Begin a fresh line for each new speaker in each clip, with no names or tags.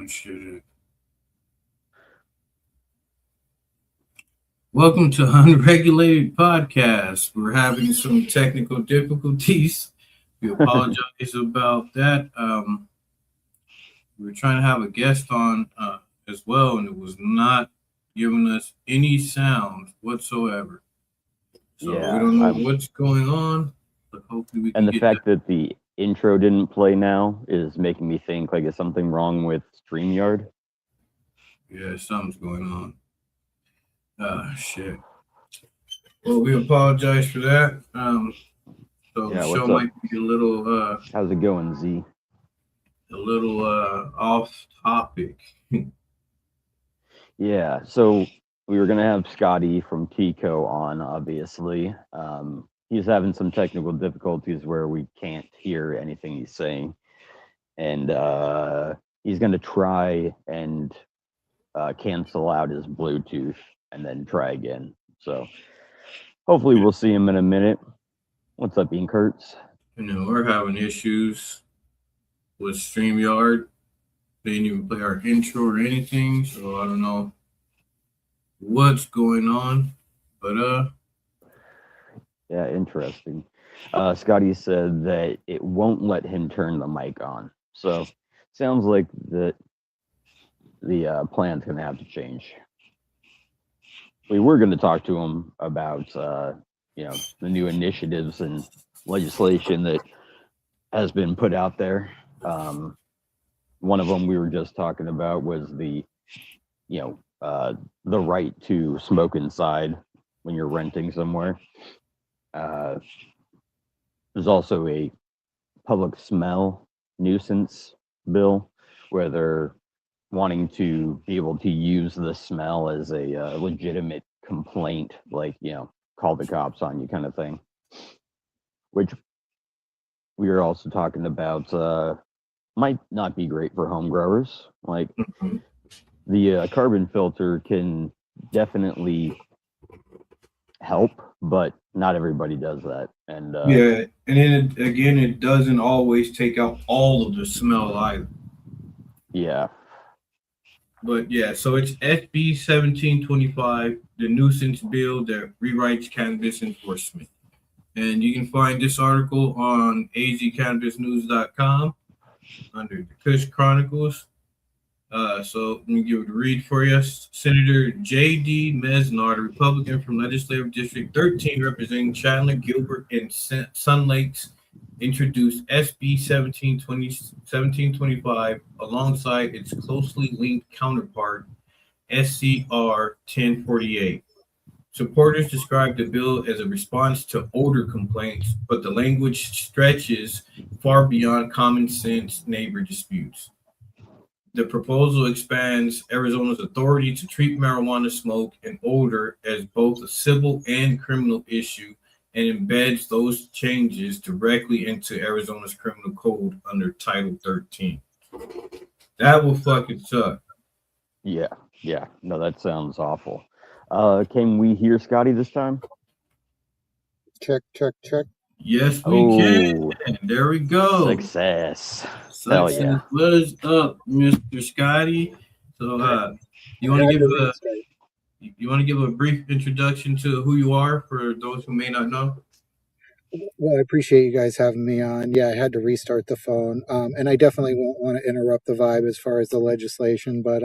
shit. Welcome to Unregulated Podcast. We're having some technical difficulties. We apologize about that. We were trying to have a guest on as well, and it was not giving us any sound whatsoever. So we don't know what's going on, but hopefully we can.
And the fact that the intro didn't play now is making me think like, is something wrong with StreamYard?
Yeah, something's going on. Shit. Well, we apologize for that. So the show might be a little.
How's it going, Z?
A little off topic.
Yeah, so we were gonna have Scotty from TeaCo on, obviously. He's having some technical difficulties where we can't hear anything he's saying, and he's gonna try and cancel out his Bluetooth and then try again. So hopefully we'll see him in a minute. What's up, Bean Kurtz?
You know, we're having issues with StreamYard. They didn't even play our intro or anything, so I don't know what's going on. But
yeah, interesting. Scotty said that it won't let him turn the mic on. So sounds like the plan's gonna have to change. We were going to talk to him about, the new initiatives and legislation that has been put out there. One of them we were just talking about was the right to smoke inside when you're renting somewhere. There's also a public smell nuisance bill where they're wanting to be able to use the smell as a legitimate complaint, like, call the cops on you kind of thing, which we are also talking about might not be great for home growers. Like the carbon filter can definitely help, but not everybody does that. And
yeah, and then it doesn't always take out all of the smell either.
Yeah.
But yeah, so it's SB 1725, the nuisance bill that rewrites cannabis enforcement. And you can find this article on azcannabisnews.com under the Kush Chronicles. So let me give it a read for you. Senator J.D. Mesnar, the Republican from Legislative District 13, representing Chandler, Gilbert, and Sun Lakes, introduced SB 1725 alongside its closely linked counterpart, SCR 1048. Supporters described the bill as a response to odor complaints, but the language stretches far beyond common sense neighbor disputes. The proposal expands Arizona's authority to treat marijuana smoke and odor as both a civil and criminal issue, and embeds those changes directly into Arizona's criminal code under Title 13. That will fucking suck.
Yeah. No, that sounds awful. Can we hear Scotty this time?
Check.
Yes, we can. There we go.
Success.
Hell yeah. What is up, Mr. Scotty? So, you want to give a brief introduction to who you are for those who may not know?
Well, I appreciate you guys having me on. Yeah, I had to restart the phone. And I definitely won't want to interrupt the vibe as far as the legislation, but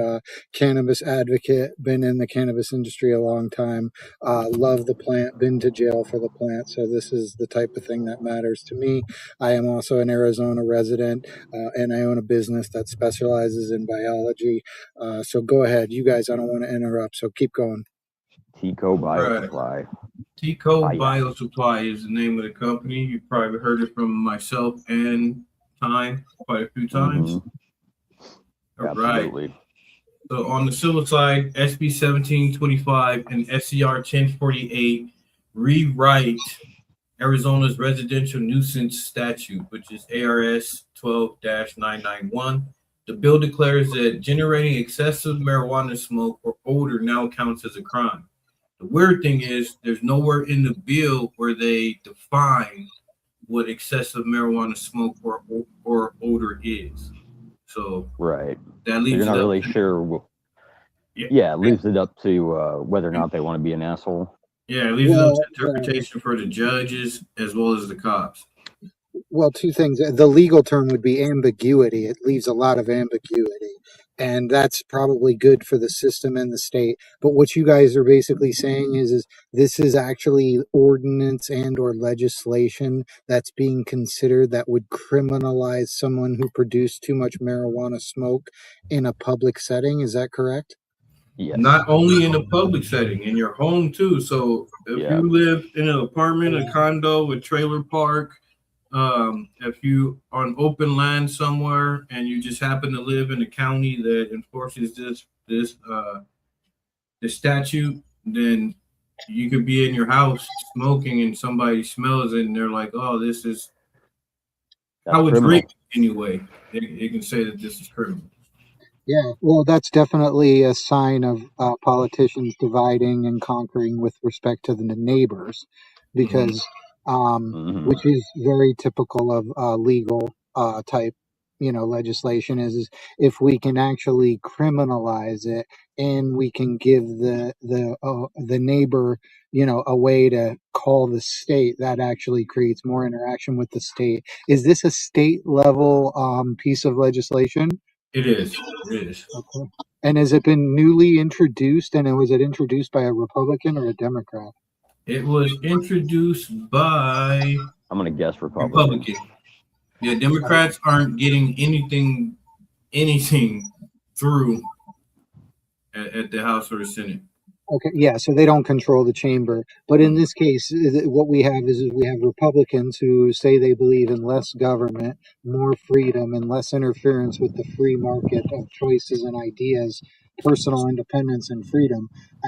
cannabis advocate, been in the cannabis industry a long time, love the plant, been to jail for the plant. So this is the type of thing that matters to me. I am also an Arizona resident, and I own a business that specializes in biology. So go ahead. You guys, I don't want to interrupt, so keep going.
TeaCoBioSupply.
Right. TeaCoBioSupply is the name of the company. You've probably heard it from myself and Time quite a few times.
Mm-hmm. Absolutely.
Right. So on the civil side, SB 1725 and SCR 1048 rewrite Arizona's residential nuisance statute, which is ARS 12-991. The bill declares that generating excessive marijuana smoke or odor now counts as a crime. The weird thing is there's nowhere in the bill where they define what excessive marijuana smoke or odor is. So
Right.
that
So
leaves
you're not
it up
really
to,
sure.
yeah,
Yeah, it leaves it up to whether or not they want to be an asshole.
yeah, it leaves it up to
Well,
interpretation for the judges as well as the cops.
Well, two things. The legal term would be ambiguity. It leaves a lot of ambiguity. And that's probably good for the system and the state. But what you guys are basically saying is this is actually ordinance and or legislation that's being considered that would criminalize someone who produced too much marijuana smoke in a public setting. Is that correct?
Yes.
Not only in a public setting, in your home too. So if
Yeah.
you live in an apartment, a condo, a trailer park, if you on open land somewhere and you just happen to live in a county that enforces this statute, then you could be in your house smoking and somebody smells it and they're like, "Oh, this is
That's
how it's written
criminal.
anyway." They can say that this is criminal.
Yeah, well, that's definitely a sign of politicians dividing and conquering with respect to the neighbors,
Hmm.
because
Hmm.
which is very typical of legal type, legislation is if we can actually criminalize it and we can give the neighbor, a way to call the state, that actually creates more interaction with the state. Is this a state level piece of legislation?
It is. It is.
Okay. And has it been newly introduced? And was it introduced by a Republican or a Democrat?
It was introduced by
I'm gonna guess Republicans.
Republican. Yeah, Democrats aren't getting anything through at the House or the Senate.
Okay, yeah, so they don't control the chamber. But in
Mm.
this case, what we have is we have Republicans who say they believe in less government, more freedom, and less interference with the free market of choices and ideas, personal independence and freedom,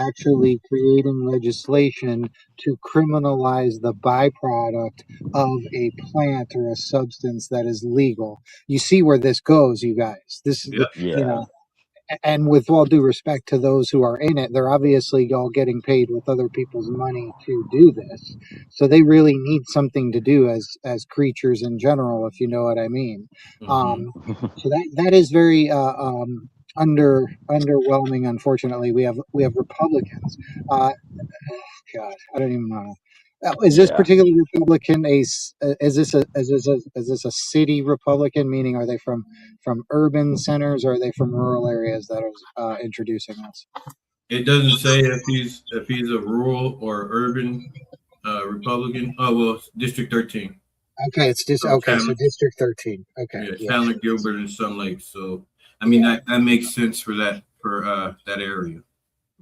actually creating legislation to criminalize the byproduct of a plant or a substance that is legal. You see where this goes, you guys. This is the,
Yep.
you
Yeah.
know, and with all due respect to those who are in it, they're obviously all getting paid with other people's money to do this. So they really need something to do as creatures in general, if you know what I mean.
Hmm.
Um, so that is very underwhelming. Unfortunately, we have Republicans. God, I don't even know. Is this
Yeah.
particular Republican is this a city Republican? Meaning, are they from urban centers or are they from rural areas that are introducing this?
It doesn't say if he's a rural or urban Republican. Oh well, District 13.
Okay, it's just
So
okay. So
Chandler,
District 13. Okay,
yeah,
yeah,
Chandler, Gilbert, and Sun Lake. So I mean
yeah.
that makes sense for that area.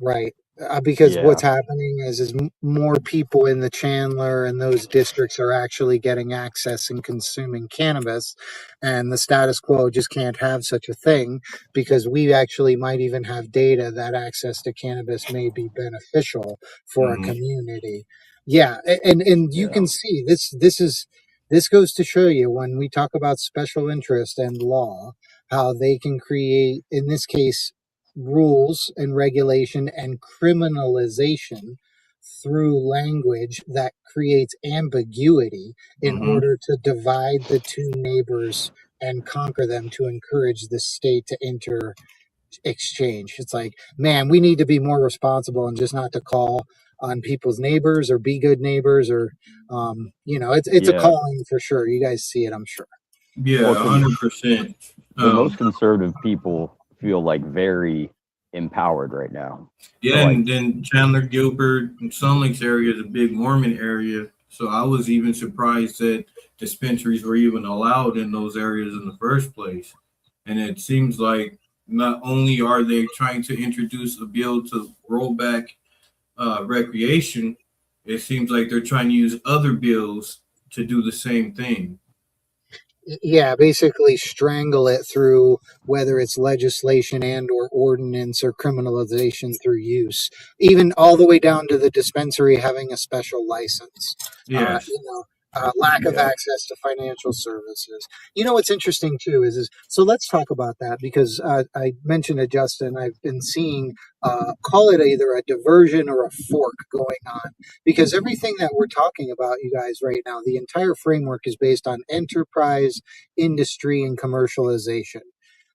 Right. Because what's
Yeah.
happening is more people in the Chandler and those districts are actually getting access and consuming cannabis, and the status quo just can't have such a thing because we actually might even have data that access to cannabis may be beneficial for a
Hmm.
community. Yeah, and you
Yeah.
can see this goes to show you when we talk about special interest and law how they can create, in this case, rules and regulation and criminalization through language that creates ambiguity in
Hmm.
order to divide the two neighbors and conquer them to encourage the state to enter exchange. It's like, man, we need to be more responsible and just not to call on people's neighbors or be good neighbors or it's a
Yeah.
calling for sure. You guys see it, I'm sure.
Yeah,
Well,
100%.
the most conservative people feel like very empowered right now. So
Yeah,
like,
and then Chandler, Gilbert, and Sun Lakes area is a big Mormon area. So I was even surprised that dispensaries were even allowed in those areas in the first place. And it seems like not only are they trying to introduce a bill to roll back recreation, it seems like they're trying to use other bills to do the same thing.
Yeah, basically strangle it through whether it's legislation and or ordinance or criminalization through use, even all the way down to the dispensary having a special license. uh,
Yes.
you know Lack of
yeah.
access to financial services. What's interesting too is so let's talk about that because I mentioned to Justin, I've been seeing call it either a diversion or a fork going on, because everything that we're talking about, you guys, right now, the entire framework is based on enterprise, industry, and commercialization.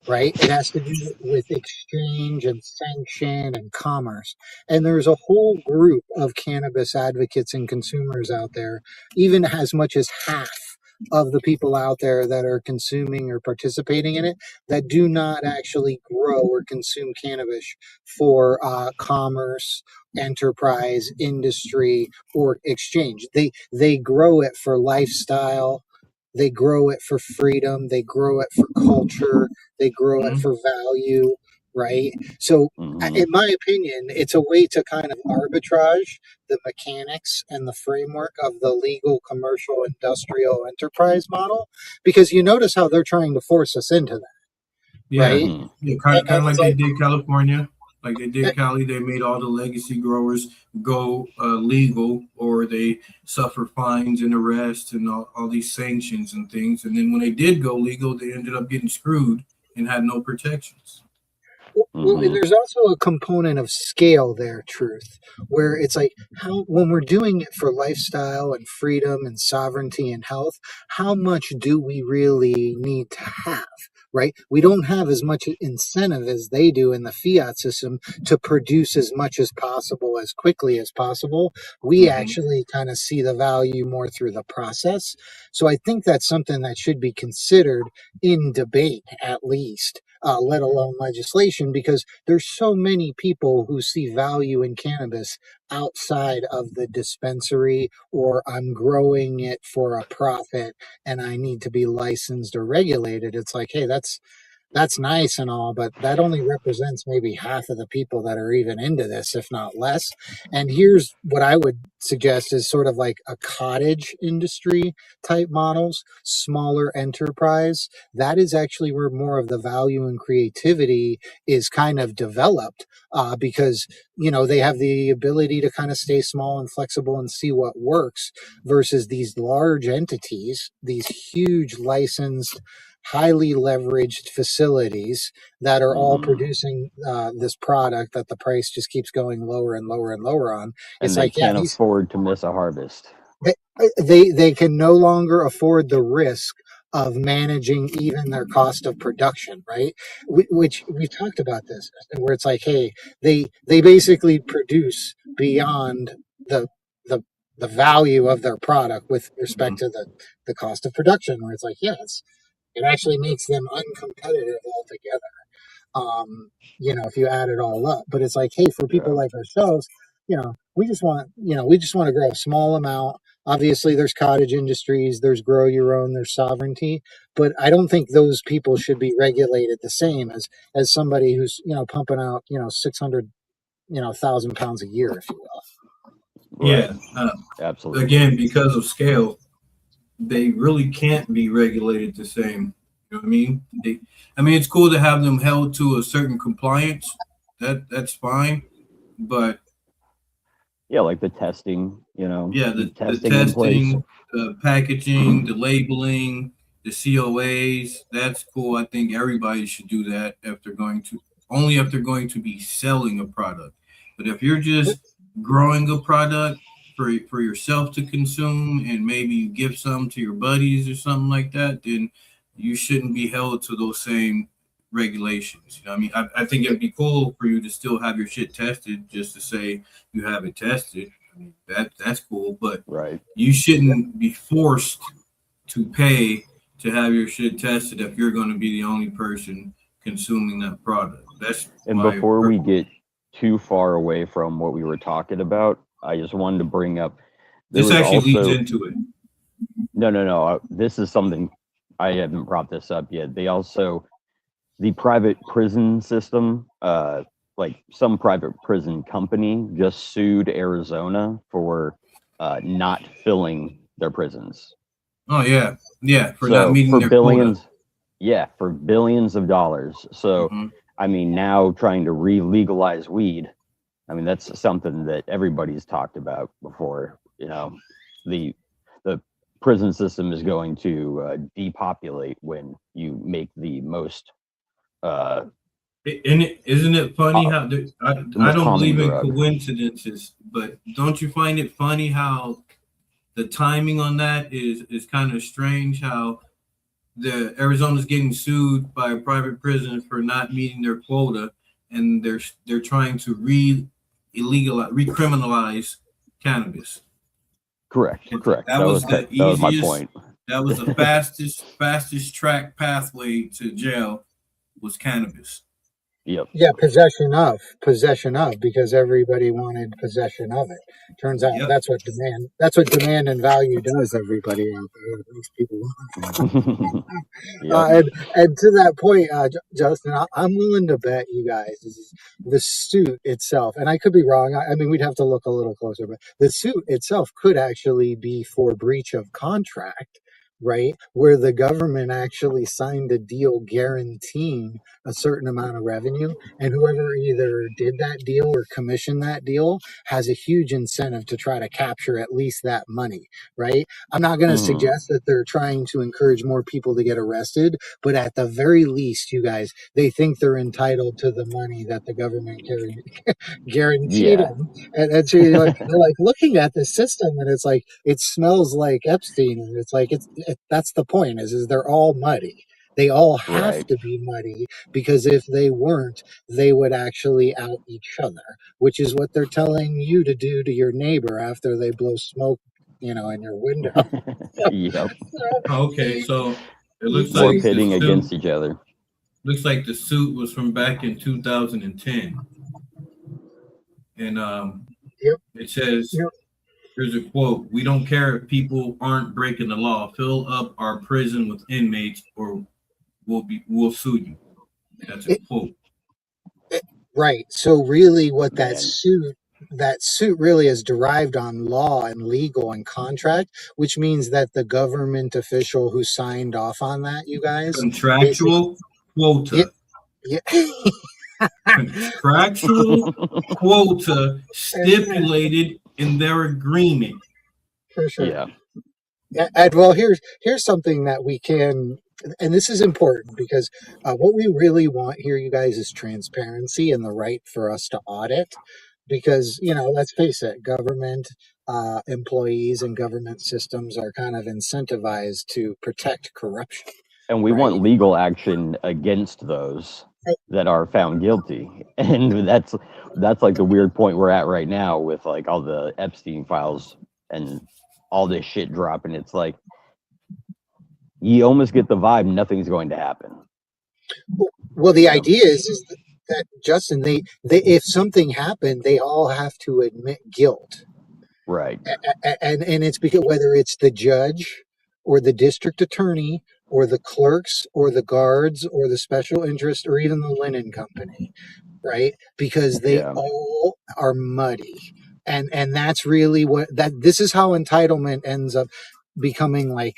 right? It has to do with exchange and sanction and commerce. And there's a whole group of cannabis advocates and consumers out there, even as much as half of the people out there that are consuming or participating in it, that do not actually grow or consume cannabis for commerce, enterprise, industry, or exchange. They grow it for lifestyle. They grow it for freedom. They grow it for culture. They grow it
Mhm.
for value, right? So,
Hmm.
in my opinion, it's a way to kind of arbitrage the mechanics and the framework of the legal, commercial, industrial enterprise model, because you notice how they're trying to force us into that,
Yeah,
right?
Hmm.
yeah,
And
kind of
it's
like they
like,
did California, like they
eh,
did Cali. They made all the legacy growers go legal, or they suffer fines and arrests and all these sanctions and things. And then when they did go legal, they ended up getting screwed and had no protections.
well, and
Hmm.
there's also a component of scale there, truth, where it's like how when we're doing it for lifestyle and freedom and sovereignty and health, how much do we really need to have? Right? We don't have as much incentive as they do in the fiat system to produce as much as possible as quickly as possible. We
Hmm.
actually kind of see the value more through the process. So I think that's something that should be considered in debate, at least, let alone legislation, because there's so many people who see value in cannabis outside of the dispensary, or I'm growing it for a profit and I need to be licensed or regulated. It's like, hey, that's nice and all, but that only represents maybe half of the people that are even into this, if not less. And here's what I would suggest is sort of like a cottage industry type models, smaller enterprise. That is actually where more of the value and creativity is kind of developed, because, they have the ability to kind of stay small and flexible and see what works versus these large entities, these huge licensed, highly leveraged facilities that are all
Hmm.
producing this product that the price just keeps going lower and lower and lower on.
And
It's
they
like, yeah,
can't afford to miss a harvest.
they can no longer afford the risk of managing even their cost of production, right? Which we've talked about this, where it's like, hey, they basically produce beyond the the the value of their product with respect
Hmm.
to the cost of production, where it's like, yes, it actually makes them uncompetitive altogether. If you add it all up. But it's like, hey, for people
Yeah.
like ourselves, we just want to grow a small amount. Obviously, there's cottage industries, there's grow your own, there's sovereignty, but I don't think those people should be regulated the same as somebody who's pumping out 600 thousand pounds a year, if you will.
Right.
Yeah,
Absolutely.
again, because of scale, they really can't be regulated the same. You know what I mean? It's cool to have them held to a certain compliance. That's fine, but
Yeah, like the testing,
yeah,
keep
the
testing in place.
testing, the packaging, the labeling, the COAs, that's cool. I think everybody should do that if they're going to only if they're going to be selling a product. But if you're just growing a product for yourself to consume and maybe you give some to your buddies or something like that, then you shouldn't be held to those same regulations. You know what I mean? I think it'd be cool for you to still have your shit tested just to say you have it tested. That's cool, but
Right.
you shouldn't be forced to pay to have your shit tested if you're going to be the only person consuming that product. That's
And
my
before we get too far away from what we were talking about, I just wanted to bring up there
this
was
actually leads
also
into it.
no. This is something I haven't brought this up yet. The private prison system, like some private prison company just sued Arizona for not filling their prisons.
Oh yeah, for not
So
meeting
for
their quota.
billions, yeah, for billions of dollars. So,
Hmm.
now trying to re-legalize weed, that's something that everybody's talked about before. The the prison system is going to depopulate when you make uh,
Isn't it funny
uh,
how
the
I
most
don't
common
believe in
drug.
coincidences, but don't you find it funny how the timing on that is kind of strange? How the Arizona's getting sued by a private prison for not meeting their quota, and they're trying to recriminalize cannabis.
Correct.
That was the
that was my
easiest.
point.
That was the fastest track pathway to jail was cannabis.
Yep.
Yeah, possession of, because everybody wanted possession of it. Turns out
Yep.
that's what demand and value does. Everybody out there, these people.
Yep.
And to that point, Justin, I'm willing to bet you guys the suit itself, and I could be wrong. I mean, we'd have to look a little closer, but the suit itself could actually be for breach of contract, right? Where the government actually signed a deal guaranteeing a certain amount of revenue, and whoever either did that deal or commissioned that deal has a huge incentive to try to capture at least that money, right? I'm not going to suggest that they're trying to encourage more people to get arrested, but at the very least, you guys, they think they're entitled to the money that the government guaranteed
Yeah.
them. And so they're like looking at the system, and it's like it smells like Epstein, and it's like that's the point is they're all muddy. They all have
Right.
to be muddy because if they weren't, they would actually out each other, which is what they're telling you to do to your neighbor after they blow smoke, in your window.
Yep.
Okay, so it looks
More
like
pitting
the
against
suit.
each other.
Looks like the suit was from back in 2010, and
Yep.
it says.
Yep.
Here's a quote: "We don't care if people aren't breaking the law. Fill up our prison with inmates, or we'll sue you." That's a quote.
Right. So really, what
Man.
that suit really is derived on law and legal and contract, which means that the government official who signed off on that, you guys, basically,
Contractual quota.
yeah,
Contractual quota stipulated in their agreement.
for sure.
Yeah.
And well, here's something that we can, and this is important because what we really want here, you guys, is transparency and the right for us to audit. Because let's face it, government employees and government systems are kind of incentivized to protect corruption,
And we
right?
want legal action against those that are found guilty. And that's like the weird point we're at right now with like all the Epstein files and all this shit dropping. It's like you almost get the vibe nothing's going to happen.
Well, the idea is that Justin, they if something happened, they all have to admit guilt.
Right.
And it's because whether it's the judge or the district attorney or the clerks or the guards or the special interest or even the linen company, right? Because they all are muddy. And that's really this is how entitlement ends up becoming like,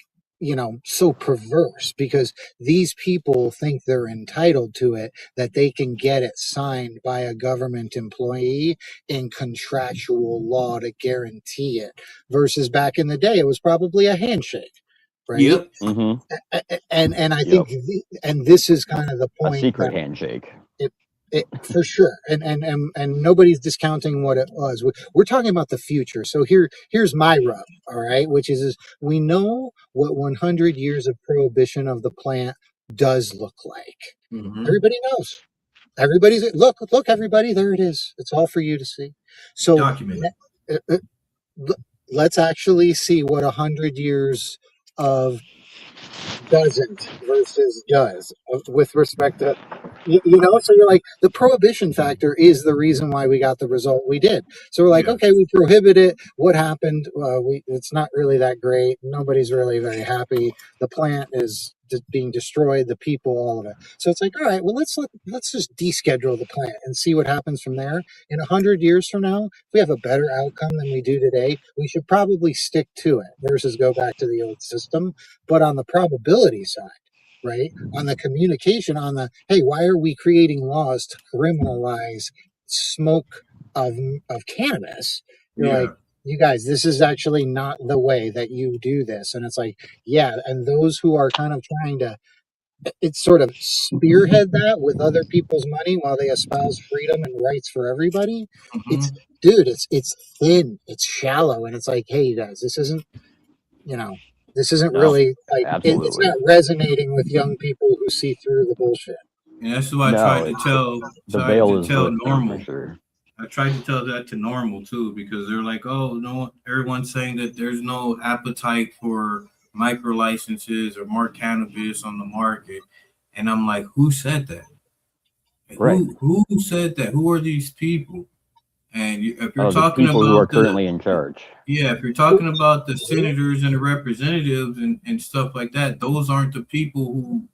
so perverse, because these people think they're entitled to it, that they can get it signed by a government employee in contractual law to guarantee it, versus back in the day it was probably a handshake, right?
Yep.
And I think and this is kind of the point,
a secret handshake.
For sure, and nobody's discounting what it was. We're talking about the future. So here's my rub, all right, which is we know what 100 years of prohibition of the plant does look like.
Mm-hmm.
Everybody knows. Everybody's look, everybody, there it is. It's all for you to see. So
documented.
Let's actually see what 100 years of doesn't versus does with respect to so you're like, the prohibition factor is the reason why we got the result we did. So we're like, okay, we prohibit it. What happened? It's not really that great. Nobody's really very happy. The plant is being destroyed, the people, all of it. So it's like, all right, well, let's just deschedule the plant and see what happens from there. In 100 years from now, if we have a better outcome than we do today, we should probably stick to it versus go back to the old system. But on the probability side, right, on the communication, on the, hey, why are we creating laws to criminalize smoke of cannabis? You're like, you guys, this is actually not the way that you do this. And it's like, yeah, and those who are kind of trying to it's sort of spearhead that with other people's money while they espouse freedom and rights for everybody. It's thin, it's shallow, and it's like, hey, you guys, this isn't This isn't
No,
really like it's
absolutely.
not resonating with young people who see through the bullshit.
And that's what I
No,
tried to tell.
the
Tried
veil
to
is
tell
lifting for
normal.
sure.
I tried to tell that to normal too, because they're like, oh no, everyone's saying that there's no appetite for micro licenses or more cannabis on the market. And I'm like, who said that?
Right.
Who said that? Who are these people? And if you're
Oh, the
talking
people who are
about
currently in charge.
if you're talking about the senators and the representatives and stuff like that, those aren't the people who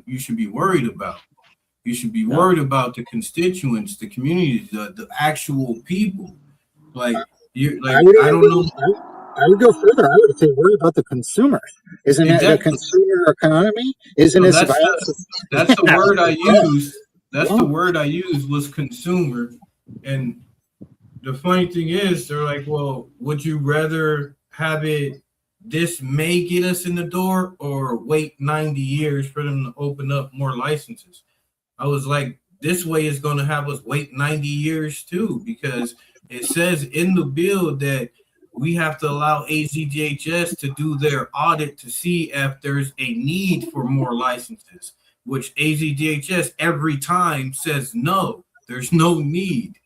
you should be worried about. You should be
No.
worried about the constituents, the communities, the actual people. Like
I would
I
even
don't
go.
know.
I would go further. I would say worry about the consumer. Isn't it the
Exactly.
consumer economy? Isn't
So
it
that's
violence?
the
Yeah,
word I used. That's
yeah.
the word I used was consumer. And the funny thing is, they're like, well, would you rather have it? This may get us in the door, or wait 90 years for them to open up more licenses. I was like, this way is going to have us wait 90 years too, because it says in the bill that we have to allow AZDHS to do their audit to see if there's a need for more licenses, which AZDHS every time says no, there's no need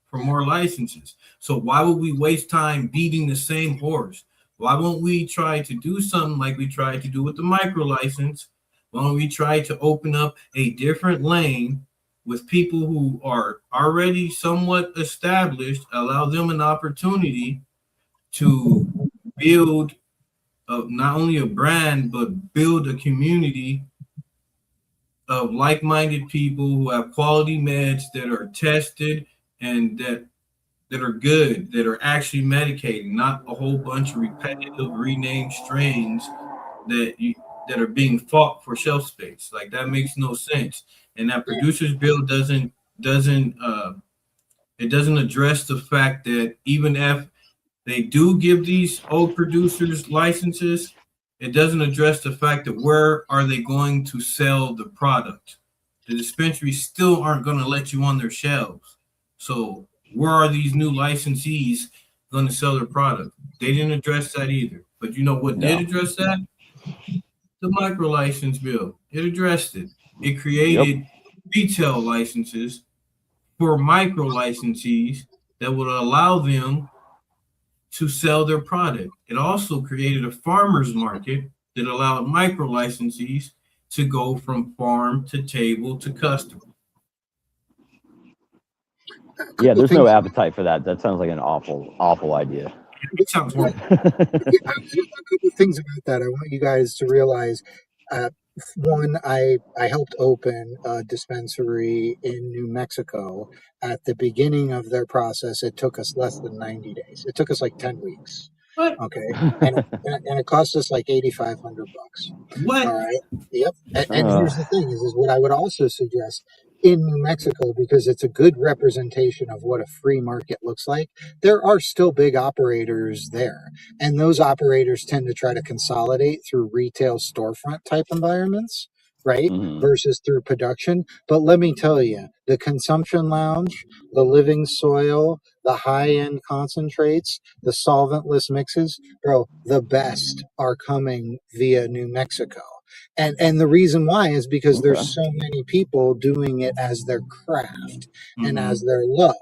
for more licenses. So why would we waste time beating the same horse? Why won't we try to do something like we tried to do with the micro license? Why don't we try to open up a different lane with people who are already somewhat established, allow them an opportunity to build not only a brand, but build a community of like-minded people who have quality meds that are tested and that are good, that are actually medicated, not a whole bunch of repetitive renamed strains that are being fought for shelf space. Like that makes no sense. And that producer's bill doesn't it doesn't address the fact that even if they do give these old producers licenses, it doesn't address the fact that where are they going to sell the product? The dispensaries still aren't going to let you on their shelves. So where are these new licensees going to sell their product? They didn't address that either. But you know what did
No.
address that? The micro license bill. It addressed it. It
Yep.
created retail licenses for micro licensees that would allow them to sell their product. It also created a farmer's market that allowed micro licensees to go from farm to table to customer.
Yeah, there's no appetite for that. That sounds like an awful idea.
It sounds horrible.
A couple of things about that. I want you guys to realize. One, I helped open a dispensary in New Mexico. At the beginning of their process, it took us less than 90 days. It took us like 10 weeks.
What?
Okay, and it cost us like $8,500.
What?
All right. Yep. And here's the thing: is what I would also suggest in New Mexico, because it's a good representation of what a free market looks like. There are still big operators there, and those operators tend to try to consolidate through retail storefront type environments, right?
Mhm.
Versus through production. But let me tell you, the consumption lounge, the living soil, the high end concentrates, the solventless mixes, bro, the best are coming via New Mexico. And the reason why is because
Okay.
there's so many people doing it as their craft and as their love.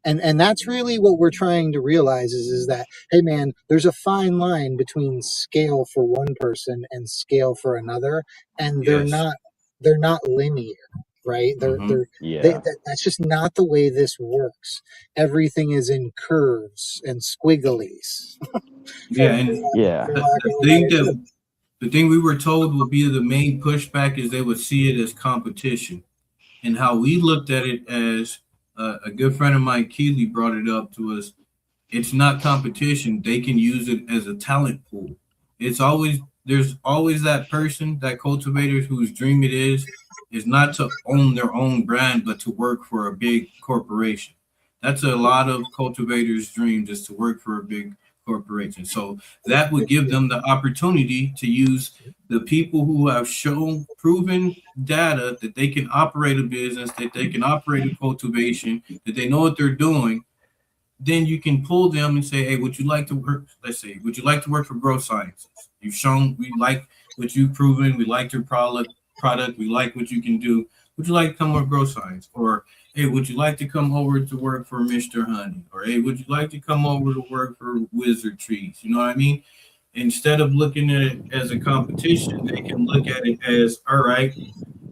And that's really what we're trying to realize is that, hey man, there's a fine line between scale for one person and scale for another, and
Yes.
they're not linear, right?
Yeah.
That's just not the way this works. Everything is in curves and squigglies.
Yeah, and
Yeah.
For lack
the
of a
thing
better
that the thing we were told would be the main pushback is they would see it as competition, and how we looked at it as a good friend of mine, Keeley, brought it up to us. It's not competition. They can use it as a talent pool. There's always that person, that cultivator whose dream it is not to own their own brand, but to work for a big corporation. That's a lot of cultivators' dreams, is to work for a big corporation. So that would give them the opportunity to use the people who have shown proven data that they can operate a business, that they can operate a cultivation, that they know what they're doing, then you can pull them and say, hey, would you like to work? Let's say, would you like to work for Growth Sciences? You've shown we like what you've proven. We like your product. We like what you can do. Would you like to come work Growth Science? Or hey, would you like to come over to work for Mr. Honey? Or hey, would you like to come over to work for Wizard Trees? You know what I mean? Instead of looking at it as a competition, they can look at it as, all right,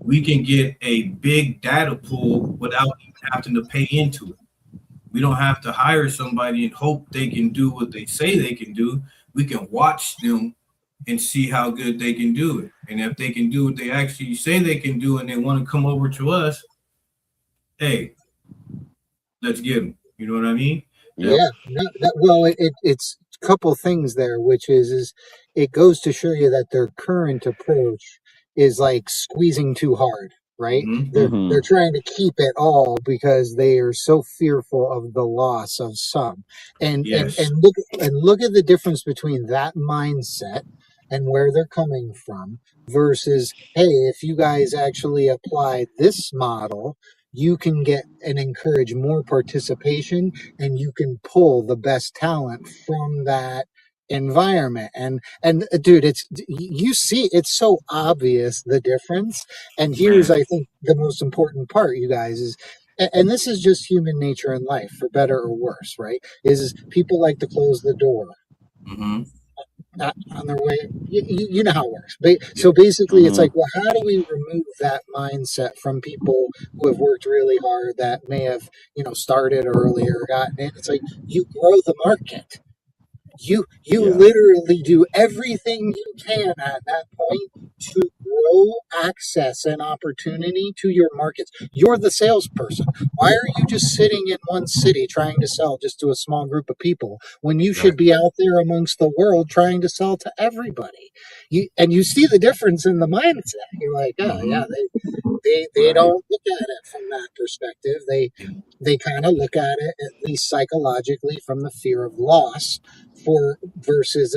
we can get a big data pool without even having to pay into it. We don't have to hire somebody and hope they can do what they say they can do. We can watch them and see how good they can do it. And if they can do what they actually say they can do and they want to come over to us, hey, let's get them. You know what I mean?
Yeah. Well, it's a couple things there, which is it goes to show you that their current approach is like squeezing too hard, right?
Mm-hmm.
They're trying to keep it all because they are so fearful of the loss of some. And
Yes.
and look at the difference between that mindset and where they're coming from versus, hey, if you guys actually apply this model, you can get and encourage more participation, and you can pull the best talent from that environment. And dude, it's, you see, it's so obvious the difference. And here's,
Man.
I think, the most important part, you guys, is, and this is just human nature in life, for better or worse, right? Is people like to close the door
Mm-hmm.
on their way. You know how it works. So basically, it's like, well, how do we remove that mindset from people who have worked really hard, that may have, started earlier, gotten in? It's like, you grow the market. You
Yeah.
literally do everything you can at that point to grow access and opportunity to your markets. You're the salesperson. Why are you just sitting in one city trying to sell just to a small group of people when you should be out there amongst the world trying to sell to everybody? You see the difference in the mindset. You're like, oh yeah, they don't look at it from that perspective. They kind of look at it, at least psychologically, from the fear of loss for versus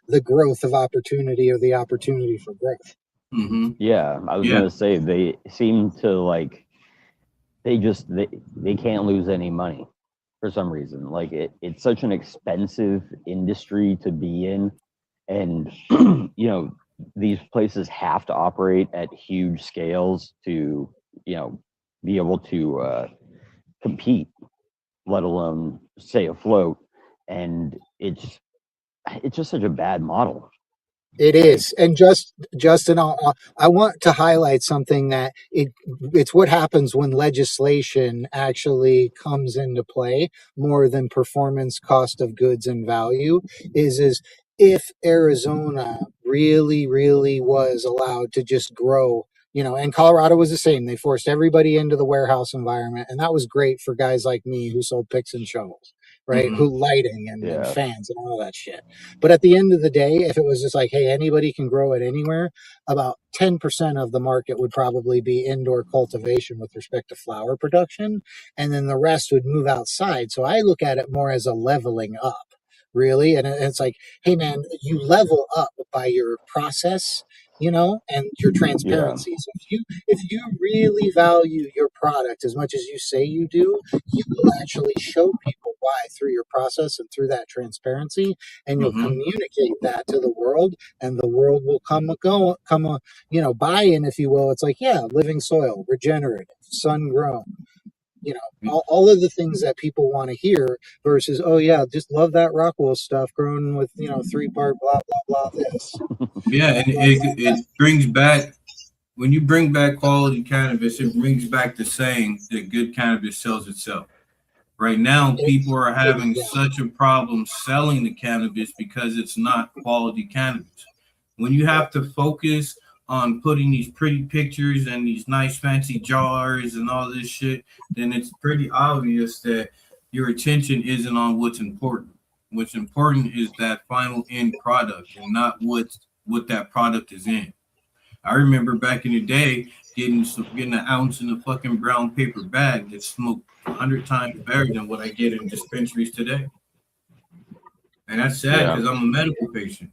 the growth of opportunity, or the opportunity for growth.
Mm-hmm.
Yeah, I was gonna say they seem to like they can't lose any money for some reason. Like it's such an expensive industry to be in, and these places have to operate at huge scales to be able to compete, let alone stay afloat. And it's just such a bad model.
It is. And Justin, I want to highlight something that it's what happens when legislation actually comes into play more than performance, cost of goods, and value. Is if Arizona really, really was allowed to just grow, and Colorado was the same. They forced everybody into the warehouse environment, and that was great for guys like me who sold picks and shovels, right?
Mm-hmm.
Who lighting and fans and all that shit. But at the end of the day, if it was just like, hey, anybody can grow it anywhere, about 10% of the market would probably be indoor cultivation with respect to flower production. And then the rest would move outside. So I look at it more as a leveling up, really. And it's like, hey, man, you level up by your process, and your transparency. So if you really value your product as much as you say you do, you will actually show people why through your process and through that transparency, and you'll communicate that to the world, and the world will come buy in, if you will. It's like, yeah, living soil, regenerative, sun grown, all of the things that people want to hear, versus, oh yeah, just love that Rockwell stuff grown with 3-part blah blah blah this.
Yeah, and it brings back, when you bring back quality cannabis, it brings back the saying that good cannabis sells itself. Right now, people are having such a problem selling the cannabis because it's not quality cannabis. When you have to focus on putting these pretty pictures and these nice fancy jars and all this shit, then it's pretty obvious that your attention isn't on what's important. What's important is that final end product, and not what that product is in. I remember back in the day getting an ounce in a fucking brown paper bag that smoked 100 times better than what I get in dispensaries today. And that's sad because I'm a medical patient.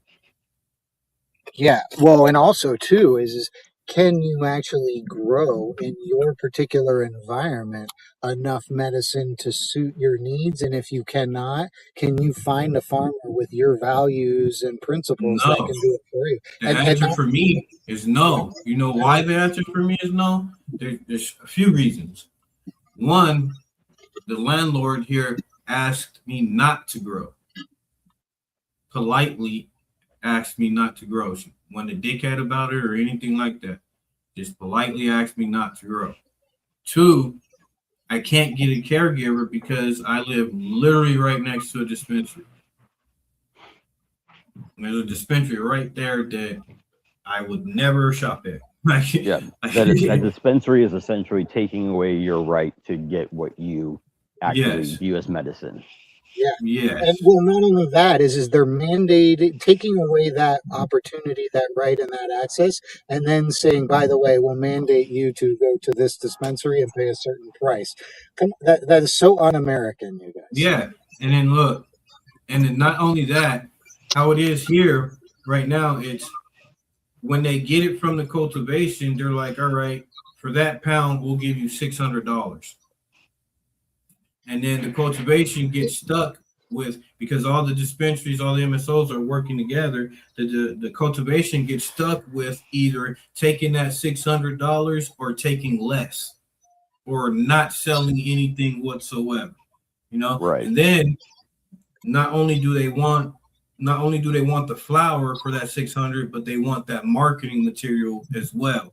Yeah. Well, and also too is can you actually grow in your particular environment enough medicine to suit your needs? And if you cannot, can you find a farmer with your values and principles that
No.
can do it for you?
The
And
answer
that,
for me is no. You know why the answer for me is no? There's a few reasons. One, the landlord here asked me not to grow. Politely asked me not to grow. She wasn't a dickhead about it or anything like that. Just politely asked me not to grow. Two, I can't get a caregiver because I live literally right next to a dispensary. There's a dispensary right there that I would never shop at.
Yeah, that dispensary is essentially taking away your right to get what you actually
Yes.
view as medicine.
yeah.
Yes.
And well, not only that is they're mandated taking away that opportunity, that right, and that access, and then saying, by the way, we'll mandate you to go to this dispensary and pay a certain price. That is so un-American, you guys.
Yeah. And then look, and then not only that, how it is here right now, it's when they get it from the cultivation, they're like, all right, for that pound, we'll give you $600. And then the cultivation gets stuck with, because all the dispensaries, all the MSOs are working together, the cultivation gets stuck with either taking that $600 or taking less or not selling anything whatsoever, you know?
Right.
And then not only do they want the flour for that 600, but they want that marketing material as well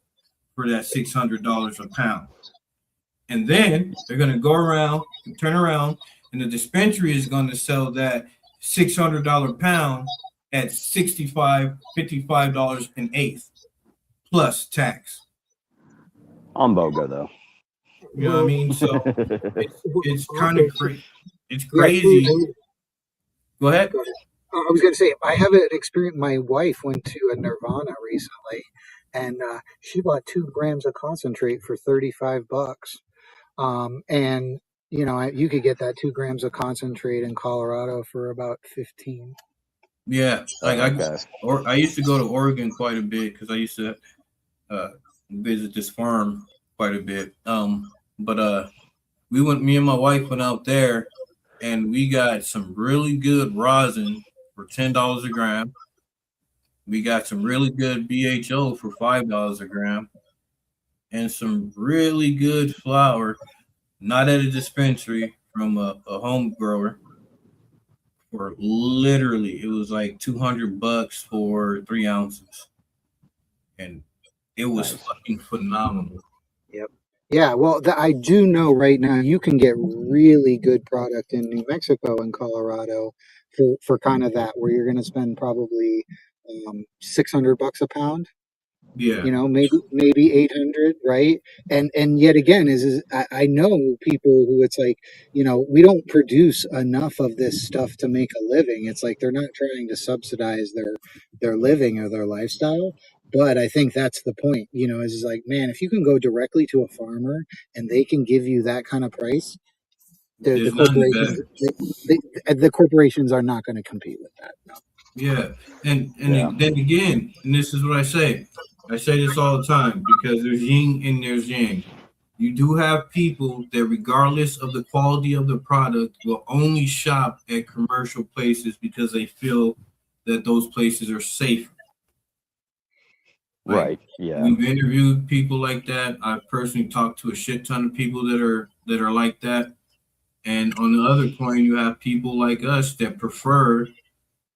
for that $600 a pound. And then they're going to go around and turn around, and the dispensary is going to sell that $600 pound at $55 an eighth plus tax.
On BOGO though.
You know what I mean? So it's kind of crazy. It's
Yeah,
crazy. Go ahead.
I was going to say, I have an experience. My wife went to a Nirvana recently, and she bought 2 grams of concentrate for $35. And you know, you could get that 2 grams of concentrate in Colorado for about 15.
Yeah, like
Okay.
I used to go to Oregon quite a bit because I used to visit this farm quite a bit. But me and my wife went out there, and we got some really good rosin for $10 a gram. We got some really good BHO for $5 a gram, and some really good flour, not at a dispensary, from a home grower, for literally it was like $200 for 3 ounces, and it was
Nice.
fucking phenomenal.
Yep. Yeah, well, I do know right now you can get really good product in New Mexico and Colorado for kind of that, where you're going to spend probably $600 a pound.
Yeah,
You know, maybe 800, right? And yet again, I know people who it's like, you know, we don't produce enough of this stuff to make a living. It's like they're not trying to subsidize their living or their lifestyle. But I think that's the point, you know, is like, man, if you can go directly to a farmer and they can give you that kind of price, the
there's nothing
corporations
better.
the corporations are not going to compete with that. No.
Yeah, and
Yeah.
then again, and this is what I say. I say this all the time because there's yin and there's yang. You do have people that, regardless of the quality of the product, will only shop at commercial places because they feel that those places are safe. Like,
Right. Yeah.
we've interviewed people like that. I've personally talked to a shit ton of people that are like that. And on the other point, you have people like us that prefer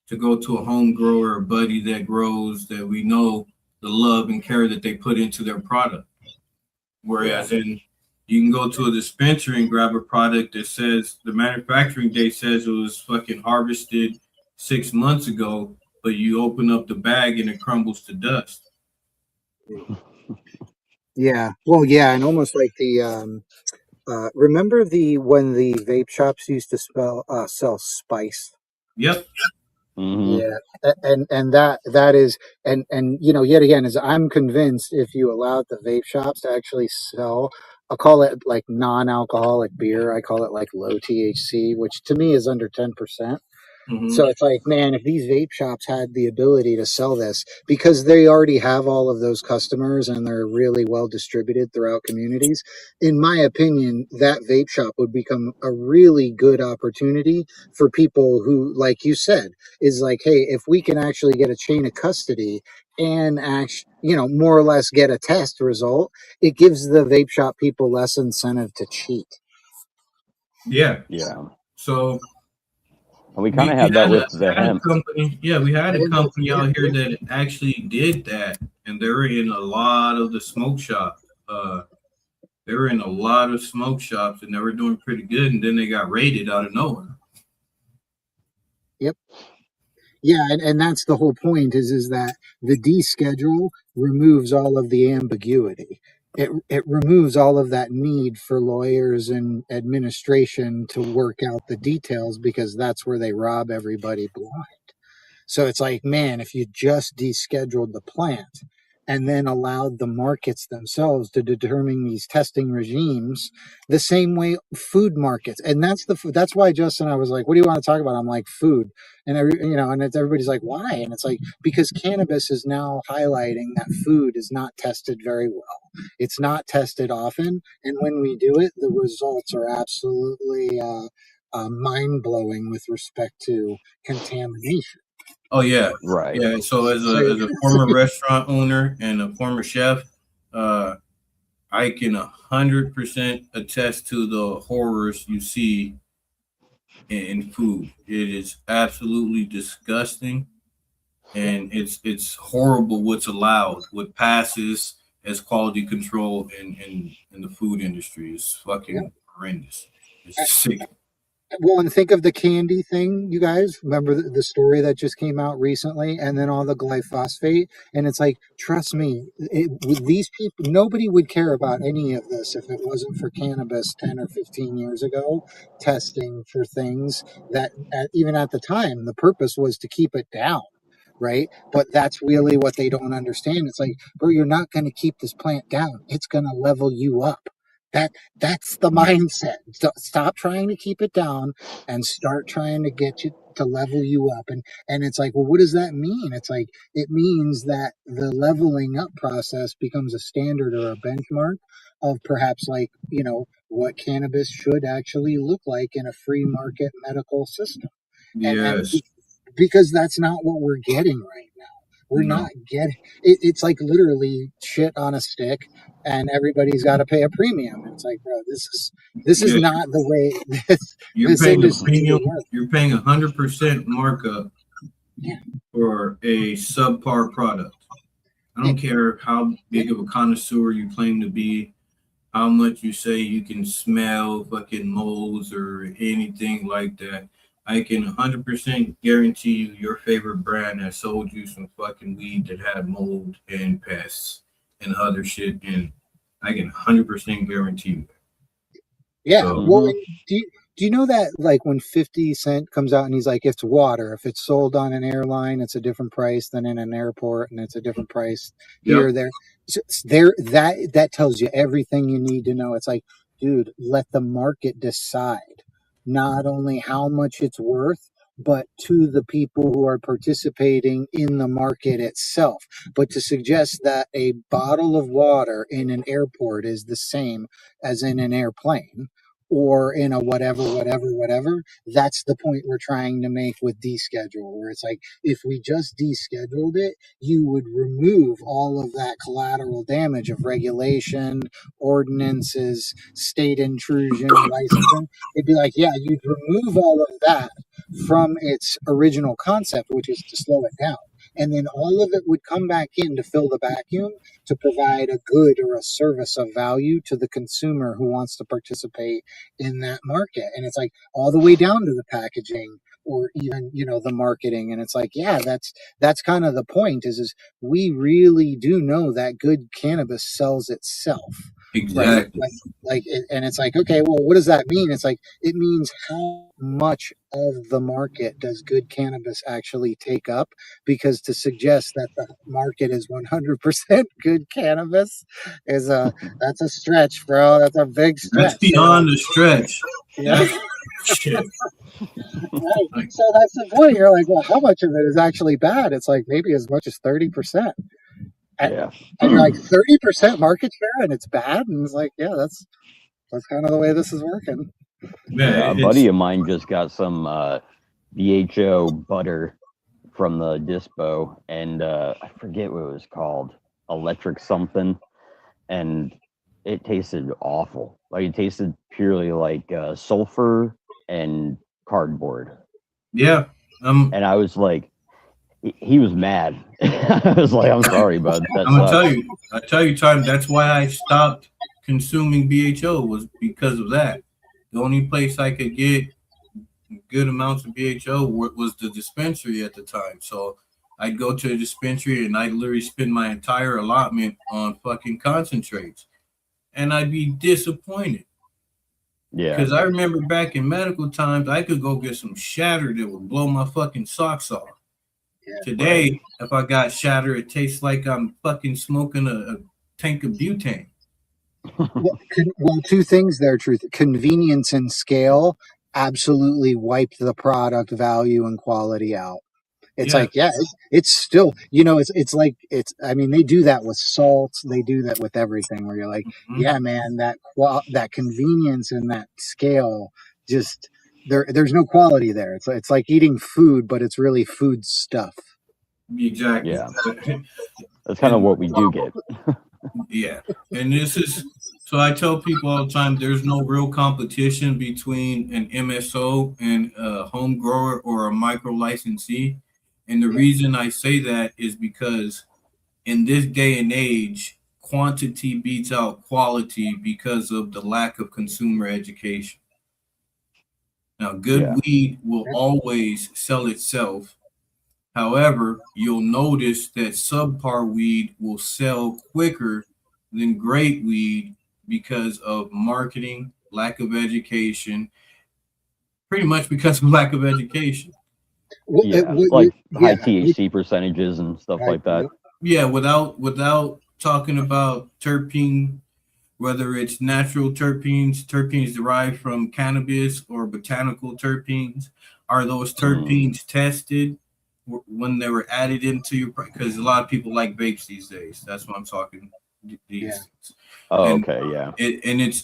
to go to a home grower, a buddy that grows, that we know the love and care that they put into their product. Whereas you can go to a dispensary and grab a product that says the manufacturing date says it was fucking harvested 6 months ago, but you open up the bag and it crumbles to dust.
Yeah. Well, yeah, and almost like remember when the vape shops used to sell spice?
Yep.
Mm-hmm.
Yeah, and that is and you know, yet again, is I'm convinced if you allowed the vape shops to actually sell, I'll call it like non-alcoholic beer. I call it like low THC, which to me is under 10%. So it's like, man, if these vape shops had the ability to sell this, because they already have all of those customers and they're really well distributed throughout communities, in my opinion, that vape shop would become a really good opportunity for people who, like you said, is like, hey, if we can actually get a chain of custody and actually, more or less get a test result, it gives the vape shop people less incentive to cheat.
Yeah.
Yeah.
So
And we kind of had that with the hemp.
Company. Yeah, we had a company out here that actually did that, and they were in a lot of the smoke shop. They were in a lot of smoke shops, and they were doing pretty good. And then they got raided out of nowhere.
Yep. Yeah, and that's the whole point is that the D schedule removes all of the ambiguity. It removes all of that need for lawyers and administration to work out the details because that's where they rob everybody blind. So it's like, man, if you just descheduled the plant and then allowed the markets themselves to determine these testing regimes the same way food markets. And that's why Justin, I was like, what do you want to talk about? I'm like, food. And everybody's like, why? And it's like, because cannabis is now highlighting that food is not tested very well. It's not tested often. And when we do it, the results are absolutely mind blowing with respect to contamination.
Oh yeah,
Right.
yeah. So as a former restaurant owner and a former chef, I can 100% attest to the horrors you see in food. It is absolutely disgusting, and it's horrible what's allowed, what passes as quality control in the food industry is fucking horrendous. It's sick.
Well, and think of the candy thing, you guys. Remember the story that just came out recently, and then all the glyphosate. And it's like, trust me, with these people, nobody would care about any of this if it wasn't for cannabis 10 or 15 years ago, testing for things that, even at the time, the purpose was to keep it down. Right. But that's really what they don't understand. It's like, bro, you're not going to keep this plant down. It's going to level you up. That's the mindset. Stop trying to keep it down and start trying to get you to level you up. And it's like, well, what does that mean? It's like, it means that the leveling up process becomes a standard or a benchmark of perhaps like, what cannabis should actually look like in a free market medical system. And
Yes.
because that's not what we're getting right now. We're not getting it's like literally shit on a stick and everybody's got to pay a premium. And it's like, bro, this is not the way this industry works.
You're paying 100% markup for a subpar product. I don't care how big of a connoisseur you claim to be, how much you say you can smell fucking molds or anything like that. I can 100% guarantee you your favorite brand has sold you some fucking weed that had mold and pests and other shit, and I can 100% guarantee you that.
Yeah. So, well, do you know that like when 50 Cent comes out and he's like, it's water. If it's sold on an airline, it's a different price than in an airport, and it's a different price here or there. So that tells you everything you need to know. It's like, dude, let the market decide not only how much it's worth, but to the people who are participating in the market itself. But to suggest that a bottle of water in an airport is the same as in an airplane or in a whatever, that's the point we're trying to make with deschedule, where it's like, if we just descheduled it, you would remove all of that collateral damage of regulation, ordinances, state intrusion, licensing. It'd be like, yeah, you'd remove all of that from its original concept, which is to slow it down. And then all of it would come back in to fill the vacuum to provide a good or a service of value to the consumer who wants to participate in that market. And it's like all the way down to the packaging or even, the marketing. And it's like, yeah, that's kind of the point is we really do know that good cannabis sells itself.
Exactly.
Right? And it's like, okay, well, what does that mean? It's like, it means how much of the market does good cannabis actually take up? Because to suggest that the market is 100% good cannabis that's a stretch, bro. That's a big stretch.
That's beyond a stretch.
Yeah.
Shit.
Right.
Like,
So that's the point. You're like, well, how much of it is actually bad? It's like maybe as much as 30%. And,
Yeah.
and you're like 30% market share and it's bad? And it's like, yeah, that's kind of the way this is working.
yeah,
Yeah, a buddy of mine just got some BHO butter from the dispo, and I forget what it was called, electric something, and it tasted awful. Like it tasted purely like sulfur and cardboard.
yeah.
And I was like, he was mad. I was like, I'm sorry, bud, that
I'm gonna
sucks.
tell you, Tom. That's why I stopped consuming BHO was because of that. The only place I could get good amounts of BHO was the dispensary at the time. So I'd go to a dispensary and I'd literally spend my entire allotment on fucking concentrates, and I'd be disappointed.
Yeah.
Because I remember back in medical times, I could go get some shatter that would blow my fucking socks off.
Yeah,
Today,
right.
if I got shatter, it tastes like I'm fucking smoking a tank of butane.
Well, two things there, Truth. Convenience and scale absolutely wiped the product value and quality out. It's
Yeah.
like, yeah, it's still, it's like, I mean, they do that with salts. They do that with everything where you're like,
Mhm.
yeah, man, that convenience and that scale just, there's no quality there. It's like eating food, but it's really food stuff.
Exactly.
Yeah. That's kind of
And
what we do get.
yeah, and this is so I tell people all the time there's no real competition between an MSO and a home grower or a micro licensee. And the
Yeah.
reason I say that is because in this day and age, quantity beats out quality because of the lack of consumer education. Now, good
Yeah.
weed will always sell itself. However, you'll notice that subpar weed will sell quicker than great weed because of marketing, lack of education, pretty much because of lack of education.
Yeah. Like high
Yeah,
THC percentages and stuff
right.
like that.
Yeah, without talking about terpene, whether it's natural terpenes, terpenes derived from cannabis, or botanical terpenes, are those terpenes tested when they were added into your? Because a lot of people like vapes these days. That's what I'm talking.
Yeah.
These,
Oh,
and
okay. Yeah.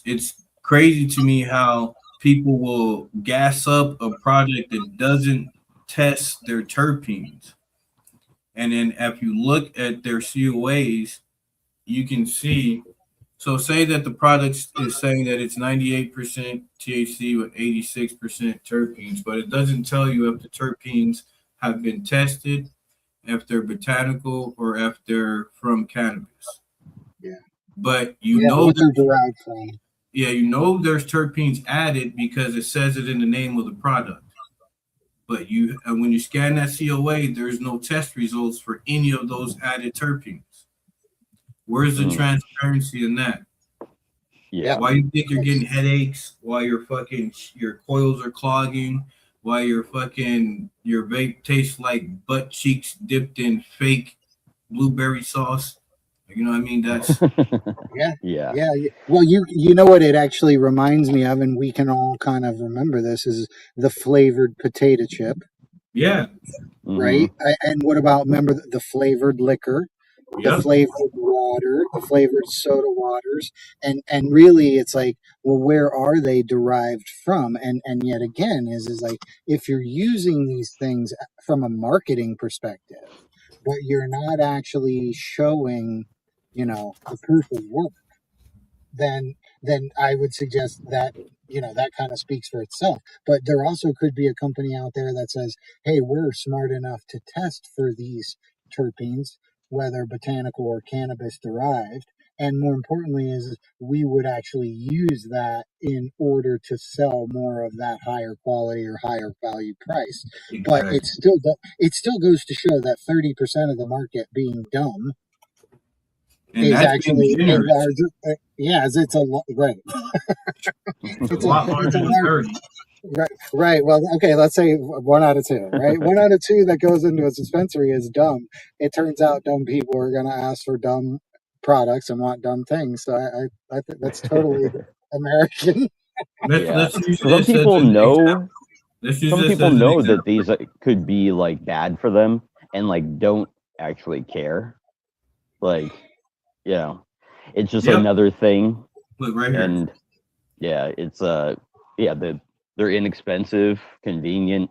it's crazy to me how people will gas up a product that doesn't test their terpenes, and then if you look at their COAs, you can see. So say that the product is saying that it's 98% THC with 86% terpenes, but it doesn't tell you if the terpenes have been tested, if they're botanical, or if they're from cannabis.
Yeah.
But
What they're derived from.
there's terpenes added because it says it in the name of the product. But when you scan that COA, there's no test results for any of those added terpenes. Where's the transparency in that?
Yeah.
Why you think you're getting headaches? Why your coils are clogging? Why your vape tastes like butt cheeks dipped in fake blueberry sauce? You know what I mean? That's
Yeah.
Yeah.
Well, you know what it actually reminds me of, and we can all kind of remember this, is the flavored potato chip,
yeah,
right? And what about, remember the flavored liquor, the
yep,
flavored water, the flavored soda waters, and really it's like, well, where are they derived from? And yet again is like, if you're using these things from a marketing perspective, but you're not actually showing, the proof of work, then I would suggest that, that kind of speaks for itself. But there also could be a company out there that says, "Hey, we're smart enough to test for these terpenes, whether botanical or cannabis derived." And more importantly, is we would actually use that in order to sell more of that higher quality or higher value price. But
exactly.
it still goes to show that 30% of the market being dumb
And
is
that's being
actually a
generous.
larger, it's a lot, right.
It's a
It's
lot
a
larger than
large,
30.
right. Well, okay, let's say 1 out of 2, right? 1 out of 2 that goes into a dispensary is dumb. It turns out dumb people are going to ask for dumb products and want dumb things. So I think that's totally American.
Let's
Yeah.
let's use
Some
this as
people
an example.
know
Let's use
Some
this
people
as an
know
example.
that these could be like bad for them and like don't actually care. Like, you know, it's just
Yep.
another thing.
Look right here.
And yeah, it's yeah, they're inexpensive, convenient.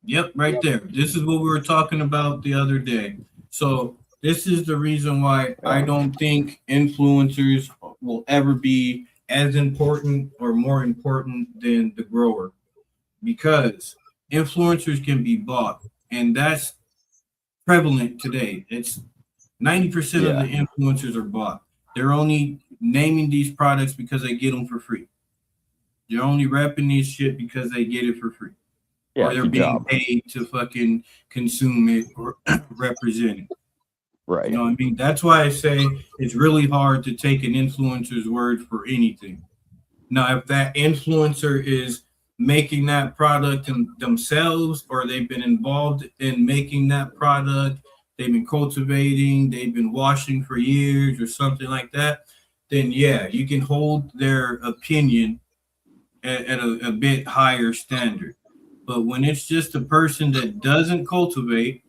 Yep, right
Yep.
there. This is what we were talking about the other day. So this is the reason why I don't think influencers will ever be as important or more important than the grower, because influencers can be bought, and that's prevalent today. It's 90% of
Yeah.
the influencers are bought. They're only naming these products because they get them for free. They're only repping these shit because they get it for free,
Yeah,
or
it's
they're
a
being
job.
paid to fucking consume it or represent it.
Right.
You know what I mean? That's why I say it's really hard to take an influencer's word for anything. Now, if that influencer is making that product themselves, or they've been involved in making that product, they've been cultivating, they've been washing for years or something like that, then yeah, you can hold their opinion at a bit higher standard. But when it's just a person that doesn't cultivate,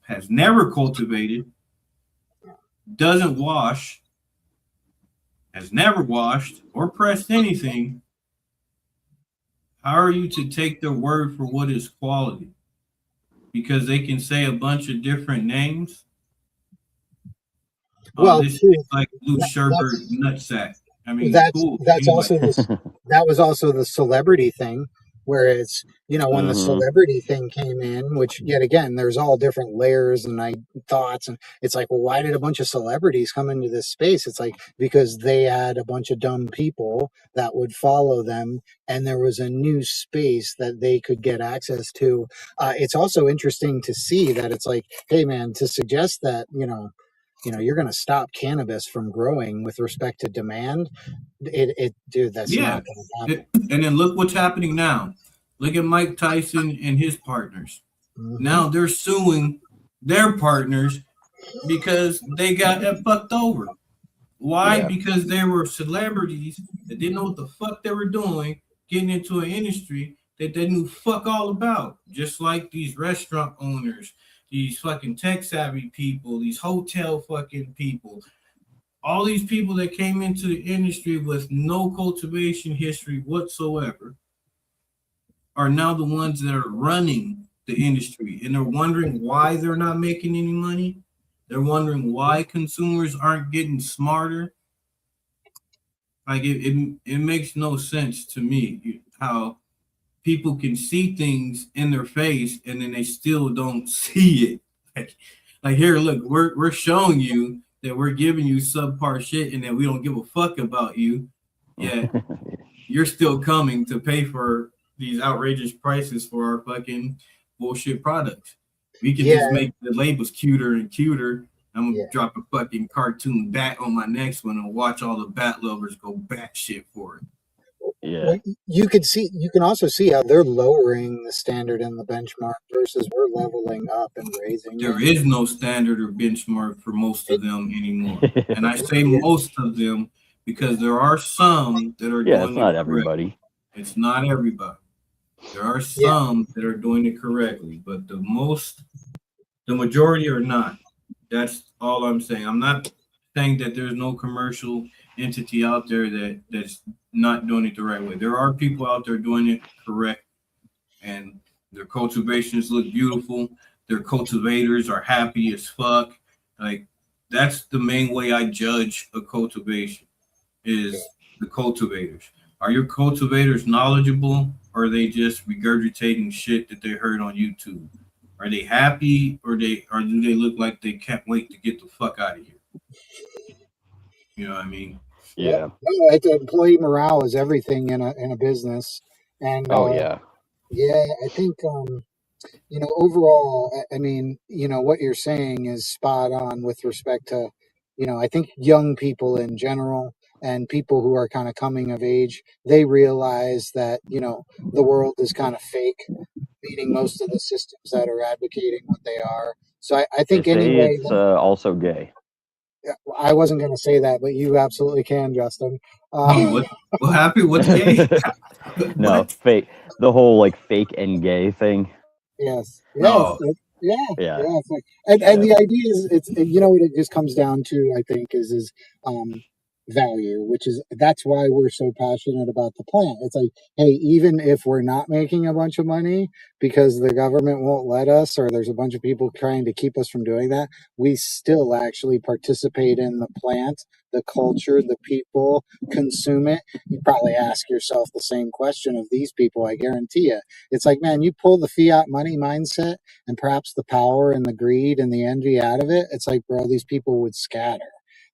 has never cultivated, doesn't wash, has never washed or pressed anything, how are you to take their word for what is quality? Because they can say a bunch of different names. Oh,
Well,
this
too,
tastes like blue sherbet
that's
nutsack. I mean,
that's
cool.
that's
Anyway,
also this that was also the celebrity thing, where it's, when the
Mm-hmm.
celebrity thing came in, which yet again there's all different layers and thoughts, and it's like, well, why did a bunch of celebrities come into this space? It's like because they had a bunch of dumb people that would follow them, and there was a new space that they could get access to. It's also interesting to see that it's like, hey man, to suggest that you're going to stop cannabis from growing with respect to demand, dude, that's
yeah.
not going to happen.
And then look what's happening now. Look at Mike Tyson and his partners.
Hmm.
Now they're suing their partners because they got fucked over. Why?
Yeah.
Because they were celebrities that didn't know what the fuck they were doing, getting into an industry that they knew fuck all about. Just like these restaurant owners, these fucking tech savvy people, these hotel fucking people, all these people that came into the industry with no cultivation history whatsoever are now the ones that are running the industry, and they're wondering why they're not making any money. They're wondering why consumers aren't getting smarter. Like it makes no sense to me how people can see things in their face and then they still don't see it. Like here, look, we're showing you that we're giving you subpar shit and that we don't give a fuck about you. Yet you're still coming to pay for these outrageous prices for our fucking bullshit products. We could just
Yeah,
make the labels cuter and cuter. I'm gonna
yeah.
drop a fucking cartoon bat on my next one and watch all the bat lovers go batshit for it.
Yeah.
Well, you can also see how they're lowering the standard and the benchmark versus we're leveling up and raising
There
it.
is no standard or benchmark for most of them anymore. And I say
Yeah,
most of them because there are some that are
Yeah, it's
doing it
not
correctly.
everybody.
It's not everybody. There are
yeah,
some that are doing it correctly, but the majority are not. That's all I'm saying. I'm not saying that there's no commercial entity out there that's not doing it the right way. There are people out there doing it correct, and their cultivations look beautiful. Their cultivators are happy as fuck. Like that's the main way I judge a cultivation is the cultivators. Are your cultivators knowledgeable, or are they just regurgitating shit that they heard on YouTube? Are they happy, or do they look like they can't wait to get the fuck out of here? You know what I mean?
yeah.
Yeah.
No, employee morale is everything in a business, and
Oh yeah.
yeah, I think overall, I mean, what you're saying is spot on with respect to, I think young people in general and people who are kind of coming of age, they realize that, the world is kind of fake, meaning most of the systems that are advocating what they are. So I
They
think
say
anyway,
it's also gay.
I wasn't going to say that, but you absolutely can, Justin.
Oh, what happened? What's gay?
No,
What?
fake. The whole like fake and gay thing.
Yes, yes,
No.
yeah,
Yeah,
yeah. It's like, and
yeah,
the idea is, it's, you know what it just comes down to, I think, is um value, which is, that's why we're so passionate about the plant. It's like, hey, even if we're not making a bunch of money because the government won't let us, or there's a bunch of people trying to keep us from doing that, we still actually participate in the plant, the culture, the people consume it. You probably ask yourself the same question of these people, I guarantee you. It's like, man, you pull the fiat money mindset and perhaps the power and the greed and the envy out of it, it's like, bro, these people would scatter.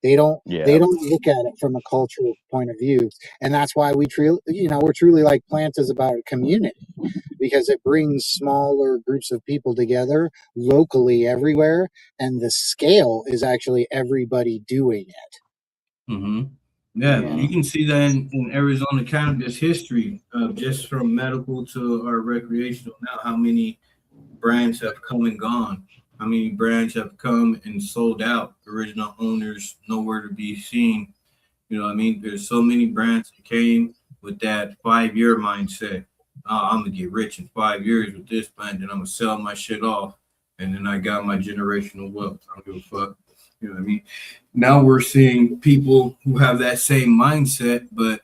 They
yeah,
don't look at it from a cultural point of view. And that's why we're truly like, plant is about a community, because it brings smaller groups of people together locally everywhere, and the scale is actually everybody doing it.
Hmm. Yeah,
Yeah.
you
hmm
can see that in Arizona cannabis history, just from medical to our recreational now, how many brands have come and gone, how many brands have come and sold out, original owners nowhere to be seen. You know what I mean? There's so many brands that came with that 5 year mindset. I'm gonna get rich in 5 years with this plant, and I'm gonna sell my shit off, and then I got my generational wealth. I don't give a fuck. You know what I mean? Now we're seeing people who have that same mindset, but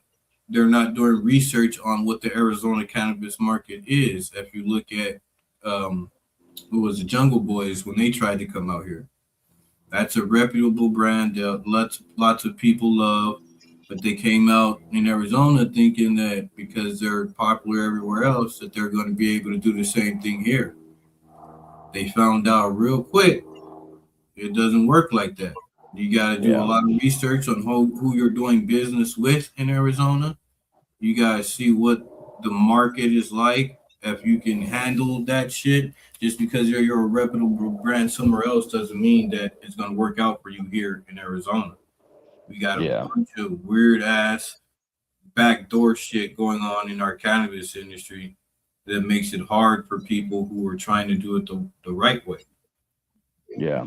they're not doing research on what the Arizona cannabis market is. If you look at who was the Jungle Boys when they tried to come out here, that's a reputable brand that lots of people love, but they came out in Arizona thinking that because they're popular everywhere else that they're going to be able to do the same thing here. They found out real quick it doesn't work like that. You got to do a
yeah,
lot of research on who you're doing business with in Arizona. You got to see what the market is like. If you can handle that shit, just because you're a reputable brand somewhere else doesn't mean that it's going to work out for you here in Arizona. We got a
yeah,
bunch of weird ass backdoor shit going on in our cannabis industry that makes it hard for people who are trying to do it the right way.
yeah.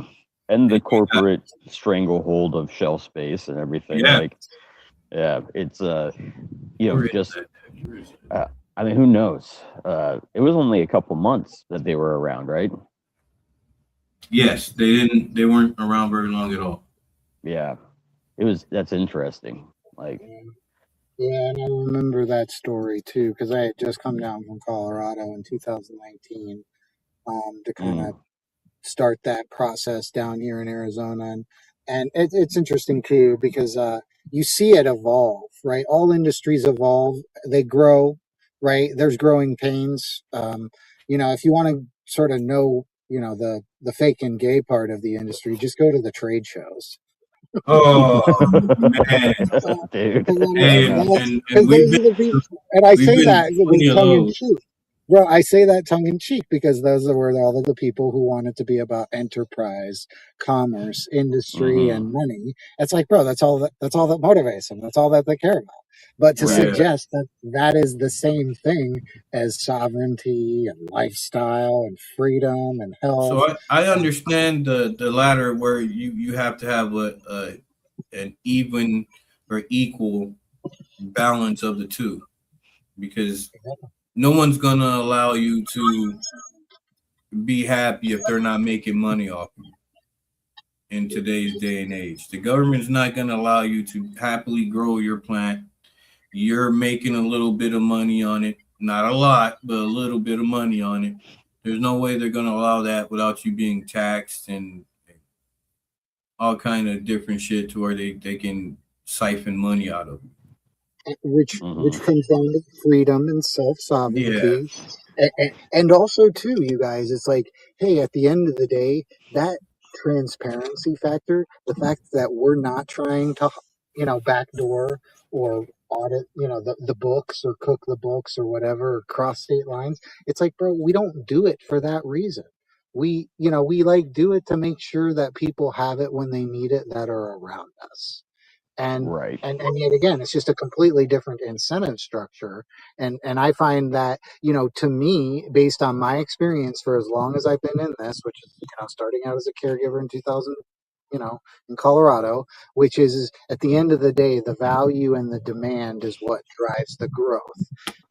And the
And you got,
corporate stranglehold of shelf space and everything.
yeah,
Like, yeah, it's
where is
just
that? Where is that?
uh, I mean, who knows? It was only a couple months that they were around, right?
Yes, they didn't. They weren't around very long at all.
Yeah, it was. That's interesting. Like,
Yeah, and I remember that story too, because I had just come down from Colorado in 2019, to kind
mm,
of start that process down here in Arizona. And it's interesting too, because you see it evolve, right? All industries evolve, they grow, right? There's growing pains. If you want to sort of know, the fake and gay part of the industry, just go to the trade shows.
Oh man.
dude.
Hey,
No,
and
Because
we've
those
been
are the people, and I
we've
say
been
that
to
with
plenty of
tongue in
those.
cheek. Bro, I say that tongue in cheek because those were all of the people who wanted to be about enterprise, commerce, industry,
hmm
and money. It's like, bro, that's all that motivates them. That's all that they care about. But to
right.
Yeah.
suggest that that is the same thing as sovereignty and lifestyle and freedom and health.
So I understand the latter where you have to have a an even or equal balance of the two because no one's gonna allow you to be happy if they're not making money off you in today's day and age. The government's not gonna allow you to happily grow your plant. You're making a little bit of money on it, not a lot, but a little bit of money on it. There's no way they're gonna allow that without you being taxed and all kind of different shit to where they can siphon money out of
which
hmm
comes down to freedom and self
you. Yeah.
sovereignty, and also too, you guys, it's like, hey, at the end of the day, that transparency factor, the fact that we're not trying to, backdoor or audit, the books or cook the books or whatever, or cross state lines. It's like, bro, we don't do it for that reason. We like do it to make sure that people have it when they need it that are around us. and
Right.
and yet again, it's just a completely different incentive structure. And I find that, to me, based on my experience for as long as I've been in this, which is, starting out as a caregiver in 2000 in Colorado, which is at the end of the day, the value and the demand is what drives the growth.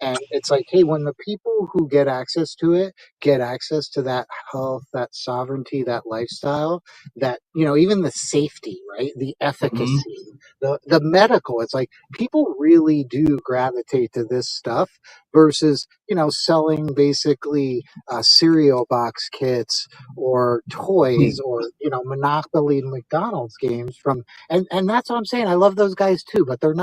And it's like, hey, when the people who get access to it get access to that health, that sovereignty, that lifestyle, that, even the safety, right? The
Mhm.
efficacy, the medical, it's like people really do gravitate to this stuff versus, selling basically cereal box kits or toys or Monopoly and McDonald's games from and that's what I'm saying. I love those guys too, but they're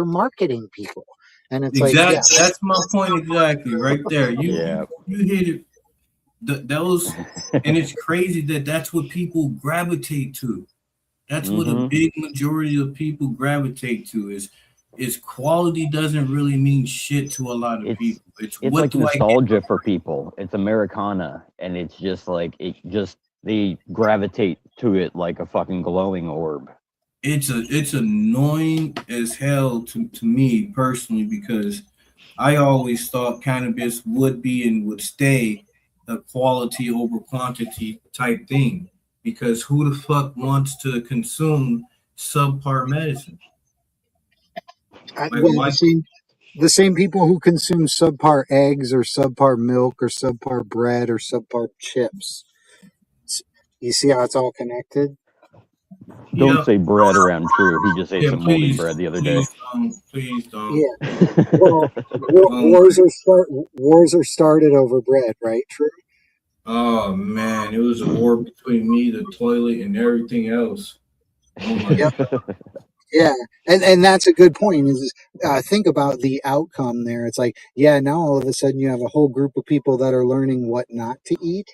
marketing people. And it's like, yeah,
Exactly. That's my point exactly right there.
Yeah.
You hit it. Those, and it's crazy that that's what people gravitate to. That's what a
Hmm.
big majority of people gravitate to is quality doesn't really mean shit to a lot of
It's
people. It's
it's
what
like
do I get for
nostalgia for people. It's Americana, and it's just like they gravitate to it like a fucking glowing orb.
it's annoying as hell to me personally because I always thought cannabis would be and would stay a quality over quantity type thing because who the fuck wants to consume subpar medicine? Like
well,
why?
the same people who consume subpar eggs or subpar milk or subpar bread or subpar chips. You see how it's all connected?
Don't
Yeah,
say bread around True. He just ate
yeah.
some moldy
Please,
bread the other day.
please don't.
Yeah. Well,
Oh my.
wars are started over bread, right? True.
Oh man, it was a war between me, the toilet, and everything else. Oh my.
Yep. Yeah, and that's a good point. Is think about the outcome there. It's like, yeah, now all of a sudden you have a whole group of people that are learning what not to eat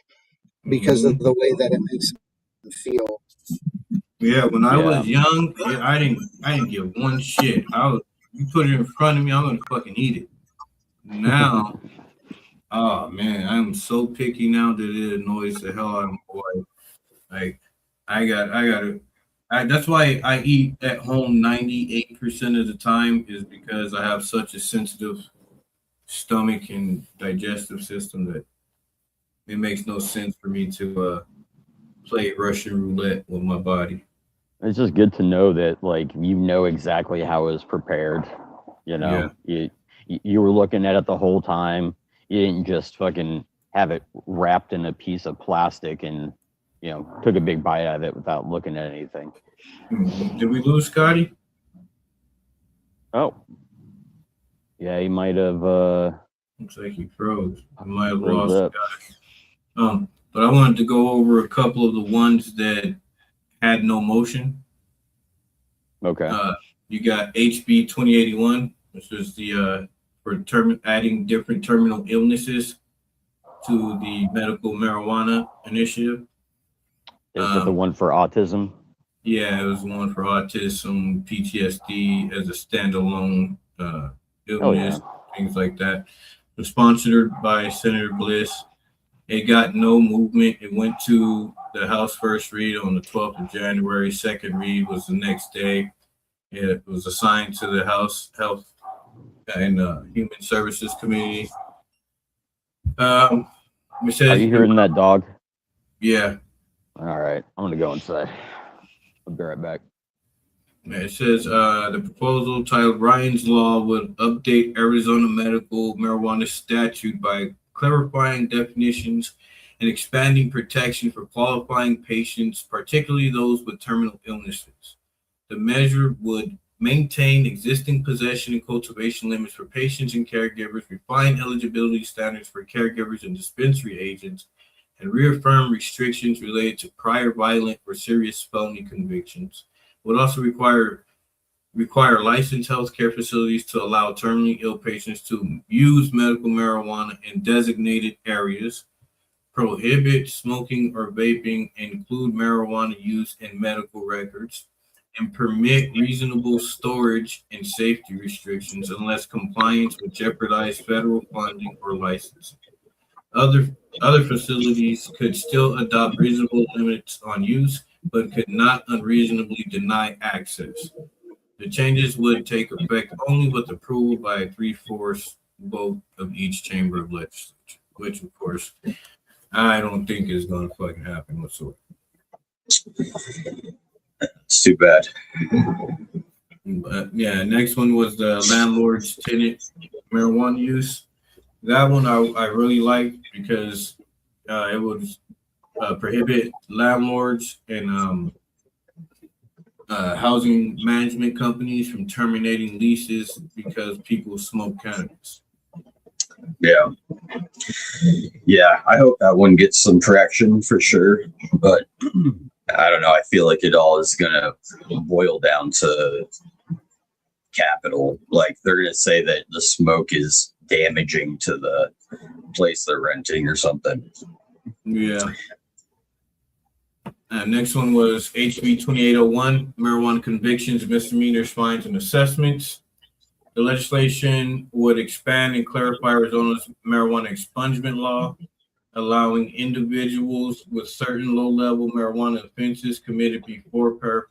because of
Mhm.
the way that it makes them feel.
Yeah, when I
Yeah.
was young, I didn't give one shit. You put it in front of me, I'm gonna fucking eat it. Now, oh man, I'm so picky now that it annoys the hell out of my wife. Like, that's why I eat at home 98% of the time is because I have such a sensitive stomach and digestive system that it makes no sense for me to play Russian roulette with my body.
It's just good to know that like you know exactly how it was prepared. You
Yeah.
know, you were looking at it the whole time. You didn't just fucking have it wrapped in a piece of plastic and took a big bite out of it without looking at anything.
Mhm. Did we lose Scotty?
Oh, yeah, he might have
Looks like he froze. I might have
froze
lost
up.
Scotty. But I wanted to go over a couple of the ones that had no motion.
Okay.
Uh, you got HB 2081, which is the for adding different terminal illnesses to the medical marijuana initiative.
Is it the
Um,
one for autism?
yeah, it was one for autism, PTSD as a standalone
Oh yeah.
illness, things like that. It was sponsored by Senator Bliss. It got no movement. It went to the House first read on the 12th of January. Second read was the next day. It was assigned to the House Health and Human Services Committee. It
Are
says,
you hearing that dog?
yeah,
All right, I'm gonna go inside. I'll be right back.
it says the proposal titled Ryan's Law would update Arizona medical marijuana statute by clarifying definitions and expanding protection for qualifying patients, particularly those with terminal illnesses. The measure would maintain existing possession and cultivation limits for patients and caregivers, refine eligibility standards for caregivers and dispensary agents, and reaffirm restrictions related to prior violent or serious felony convictions. It would also require licensed healthcare facilities to allow terminally ill patients to use medical marijuana in designated areas, prohibit smoking or vaping, include marijuana use in medical records, and permit reasonable storage and safety restrictions unless compliance would jeopardize federal funding or licensing. Other other facilities could still adopt reasonable limits on use, but could not unreasonably deny access. The changes would take effect only with approval by a three-fourths vote of each chamber of legislature, which of course I don't think is going to fucking happen whatsoever.
It's too bad.
But yeah, next one was the landlord's tenant marijuana use. That one I really liked because it would prohibit landlords and housing management companies from terminating leases because people smoke cannabis.
Yeah. Yeah, I hope that one gets some traction for sure. But I don't know. I feel like it all is going to boil down to capital. Like they're going to say that the smoke is damaging to the place they're renting or something.
Yeah. Next one was HB 2801, marijuana convictions, misdemeanors, fines, and assessments. The legislation would expand and clarify Arizona's marijuana expungement law, allowing individuals with certain low-level marijuana offenses committed before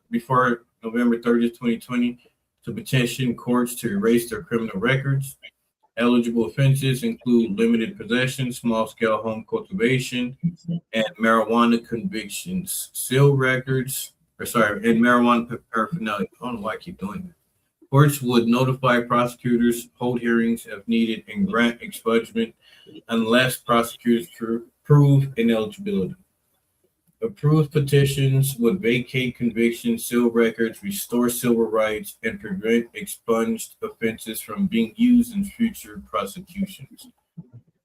November 30th, 2020, to petition courts to erase their criminal records. Eligible offenses include limited possession, small-scale home cultivation, and marijuana convictions, and marijuana paraphernalia. I don't know why I keep doing that. Courts would notify prosecutors, hold hearings if needed, and grant expungement unless prosecutors prove ineligibility. Approved petitions would vacate convictions, seal records, restore civil rights, and prevent expunged offenses from being used in future prosecutions.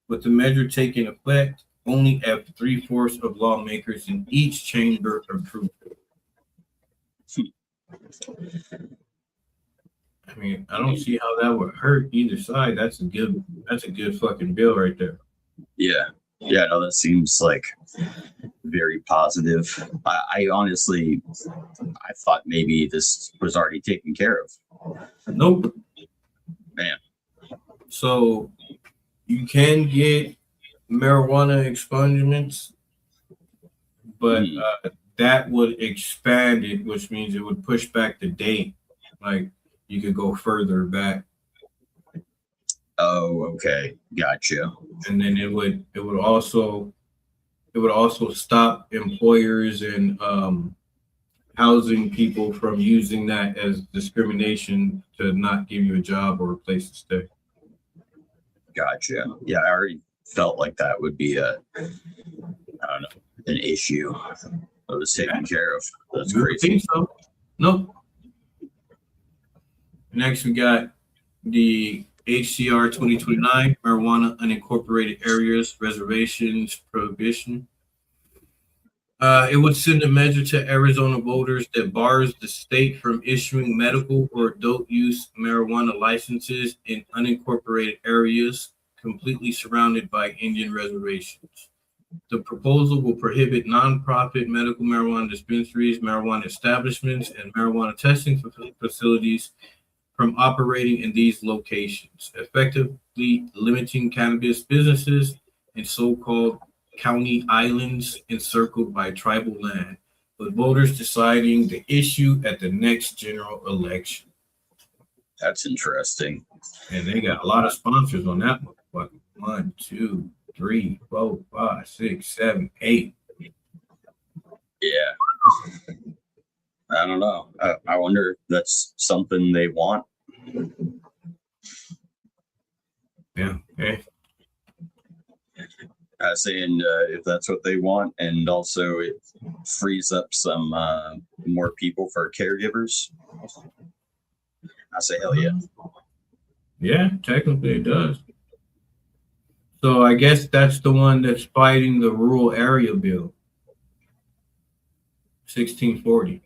With the measure taking effect, only after 3/4 of lawmakers in each chamber approved it. I mean, I don't see how that would hurt either side. That's a good fucking bill right there.
Yeah. Yeah, no, that seems like very positive. I honestly, I thought maybe this was already taken care of.
Nope.
Man.
So you can get marijuana expungements, but that would expand it, which means it would push back the date. Like you could go further back.
Oh, okay, gotcha.
And then it would also stop employers and housing people from using that as discrimination to not give you a job or a place to stay.
Gotcha. Yeah, I already felt like that would be I don't know, an issue that was taken care of. That's
You
crazy.
think so? Nope. Next, we got the HCR 2029, marijuana unincorporated areas, reservations, prohibition. It would send a measure to Arizona voters that bars the state from issuing medical or adult use marijuana licenses in unincorporated areas completely surrounded by Indian reservations. The proposal will prohibit nonprofit medical marijuana dispensaries, marijuana establishments, and marijuana testing facilities from operating in these locations, effectively limiting cannabis businesses in so-called county islands encircled by tribal land, with voters deciding the issue at the next general election.
That's interesting.
And they got a lot of sponsors on that one. 1, 2, 3, 4, 5, 6, 7, 8.
Yeah. I don't know. I wonder if that's something they want.
Yeah. Okay.
Saying if that's what they want, and also it frees up some more people for caregivers. I say hell yeah.
Yeah, technically it does. So I guess that's the one that's fighting the rural area bill. 1640.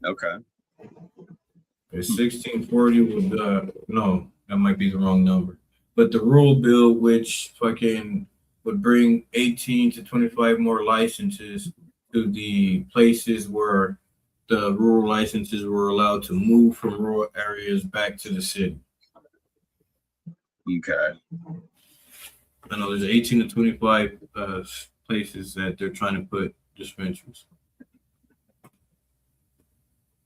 Okay.
1640 would no, that might be the wrong number. But the rural bill, which fucking would bring 18 to 25 more licenses to the places where the rural licenses were allowed to move from rural areas back to the city.
Okay.
I know there's 18 to 25 places that they're trying to put dispensaries.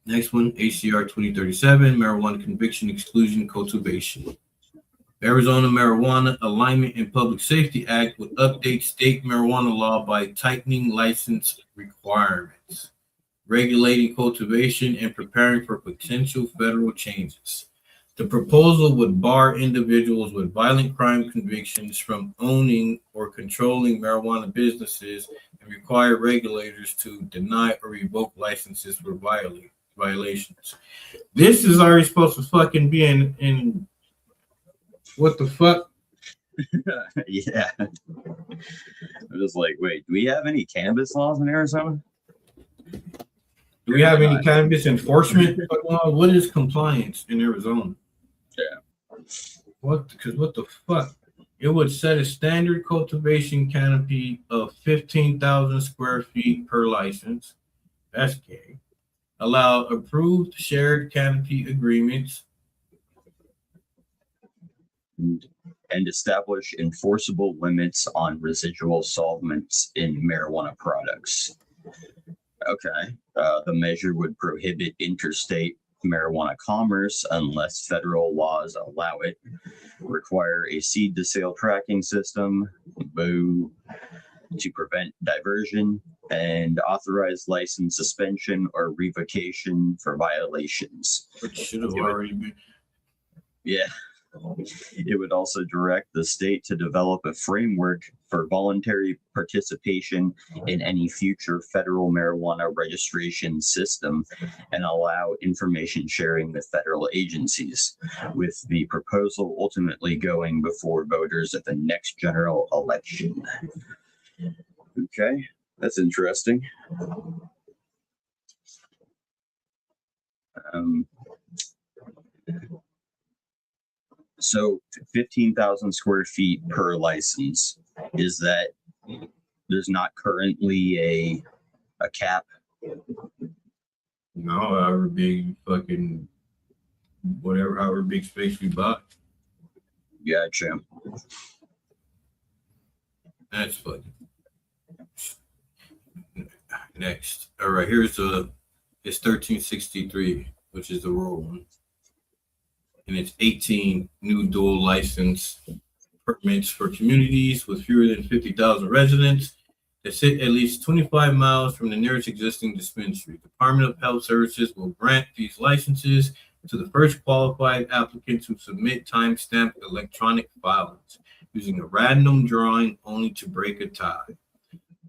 Next one, ACR 2037, marijuana conviction exclusion cultivation. Arizona Marijuana Alignment and Public Safety Act would update state marijuana law by tightening license requirements. regulating cultivation, and preparing for potential federal changes. The proposal would bar individuals with violent crime convictions from owning or controlling marijuana businesses and require regulators to deny or revoke licenses for violations. This is already supposed to fucking be in what the fuck?
Yeah. I was like, wait, do we have any cannabis laws in Arizona?
Do we have any cannabis enforcement? What is compliance in Arizona?
Yeah.
What the fuck? It would set a standard cultivation canopy of 15,000 square feet per license. That's gay. Allow approved shared canopy agreements.
And establish enforceable limits on residual solvents in marijuana products. Okay. The measure would prohibit interstate marijuana commerce unless federal laws allow it. Require a seed to sale tracking system, boo, to prevent diversion, and authorize license suspension or revocation for violations.
Which should have already been.
Yeah. It would also direct the state to develop a framework for voluntary participation in any future federal marijuana registration system and allow information sharing with federal agencies, with the proposal ultimately going before voters at the next general election. Okay, that's interesting. So 15,000 square feet per license. Is that there's not currently a cap?
No, however big fucking whatever, however big space we buy.
Gotcha.
That's fucking. Next. All right, it's 1363, which is the rural one. And it's 18 new dual license permits for communities with fewer than 50,000 residents that sit at least 25 miles from the nearest existing dispensary. The Department of Health Services will grant these licenses to the first qualified applicants who submit time-stamped electronic filings using a random drawing only to break a tie.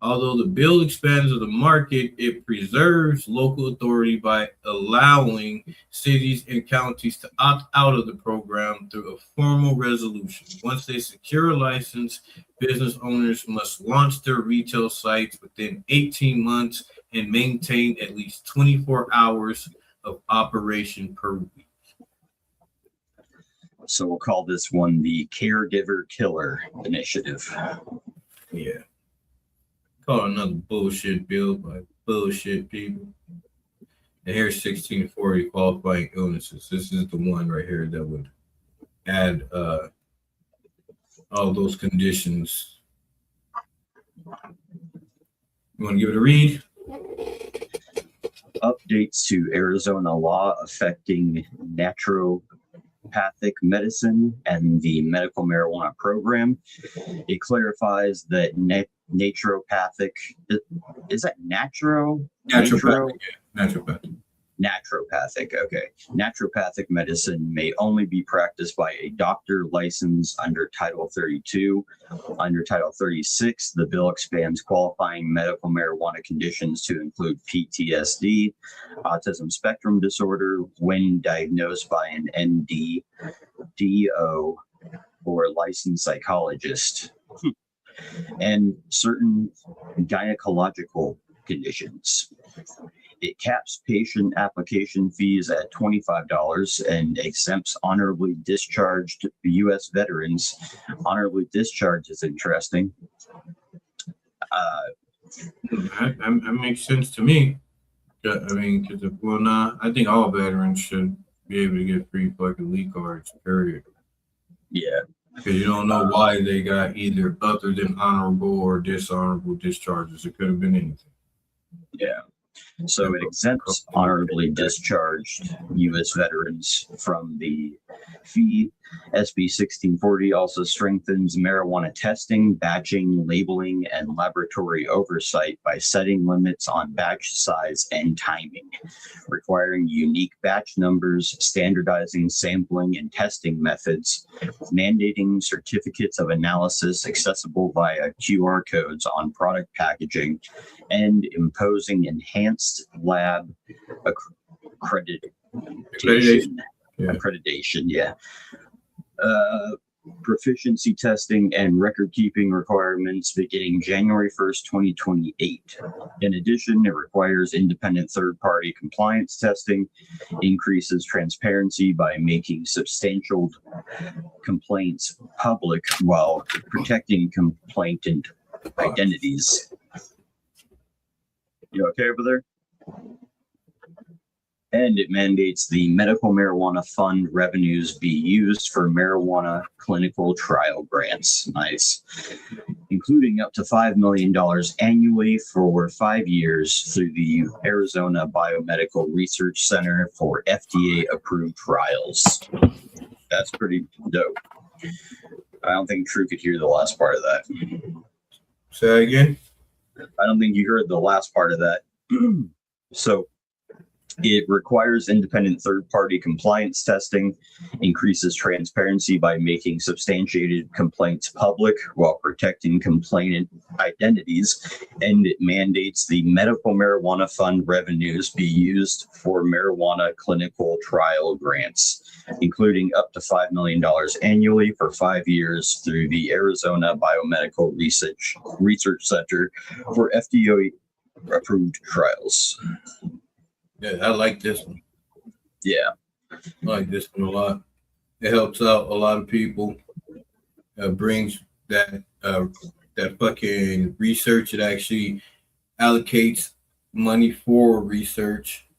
Although the bill expands the market, it preserves local authority by allowing cities and counties to opt out of the program through a formal resolution. Once they secure a license, business owners must launch their retail sites within 18 months and maintain at least 24 hours of operation per week.
So we'll call this one the Caregiver Killer Initiative.
Yeah. Call another bullshit bill by bullshit people. And here's 1640 qualifying illnesses. This is the one right here that would add all those conditions. You want to give it a read?
Updates to Arizona law affecting naturopathic medicine and the medical marijuana program. It clarifies that naturopathic, is that naturopathic? Naturopathic, okay. Naturopathic medicine may only be practiced by a doctor licensed under Title 32. Under Title 36, the bill expands qualifying medical marijuana conditions to include PTSD, autism spectrum disorder, when diagnosed by an ND, DO, or licensed psychologist, and certain gynecological conditions. It caps patient application fees at $25 and exempts honorably discharged U.S. veterans. Honorably discharged is interesting.
That makes sense to me. I mean, I think all veterans should be able to get free fucking lead cards, period.
Yeah.
Because you don't know why they got either other than honorable or dishonorable discharges. It could have been anything.
Yeah. So it exempts honorably discharged U.S. veterans from the fee. SB 1640 also strengthens marijuana testing, batching, labeling, and laboratory oversight by setting limits on batch size and timing, requiring unique batch numbers, standardizing sampling and testing methods, mandating certificates of analysis accessible via QR codes on product packaging, and imposing enhanced lab accreditation. Proficiency testing and record keeping requirements beginning January 1st, 2028. In addition, it requires independent third-party compliance testing, increases transparency by making substantial complaints public while protecting complainant identities. You okay over there? And it mandates the medical marijuana fund revenues be used for marijuana clinical trial grants. Nice. Including up to $5 million annually for 5 years through the Arizona Biomedical Research Center for FDA approved trials. That's pretty dope. I don't think True could hear the last part of that.
Say that again?
I don't think you heard the last part of that. So, it requires independent third-party compliance testing, increases transparency by making substantiated complaints public while protecting complainant identities, and it mandates the medical marijuana fund revenues be used for marijuana clinical trial grants, including up to $5 million annually for 5 years through the Arizona Biomedical Research Center for FDA-approved trials.
Yeah, I like this one.
Yeah.
I like this one a lot. It helps out a lot of people. Brings that fucking research. It actually allocates money for research.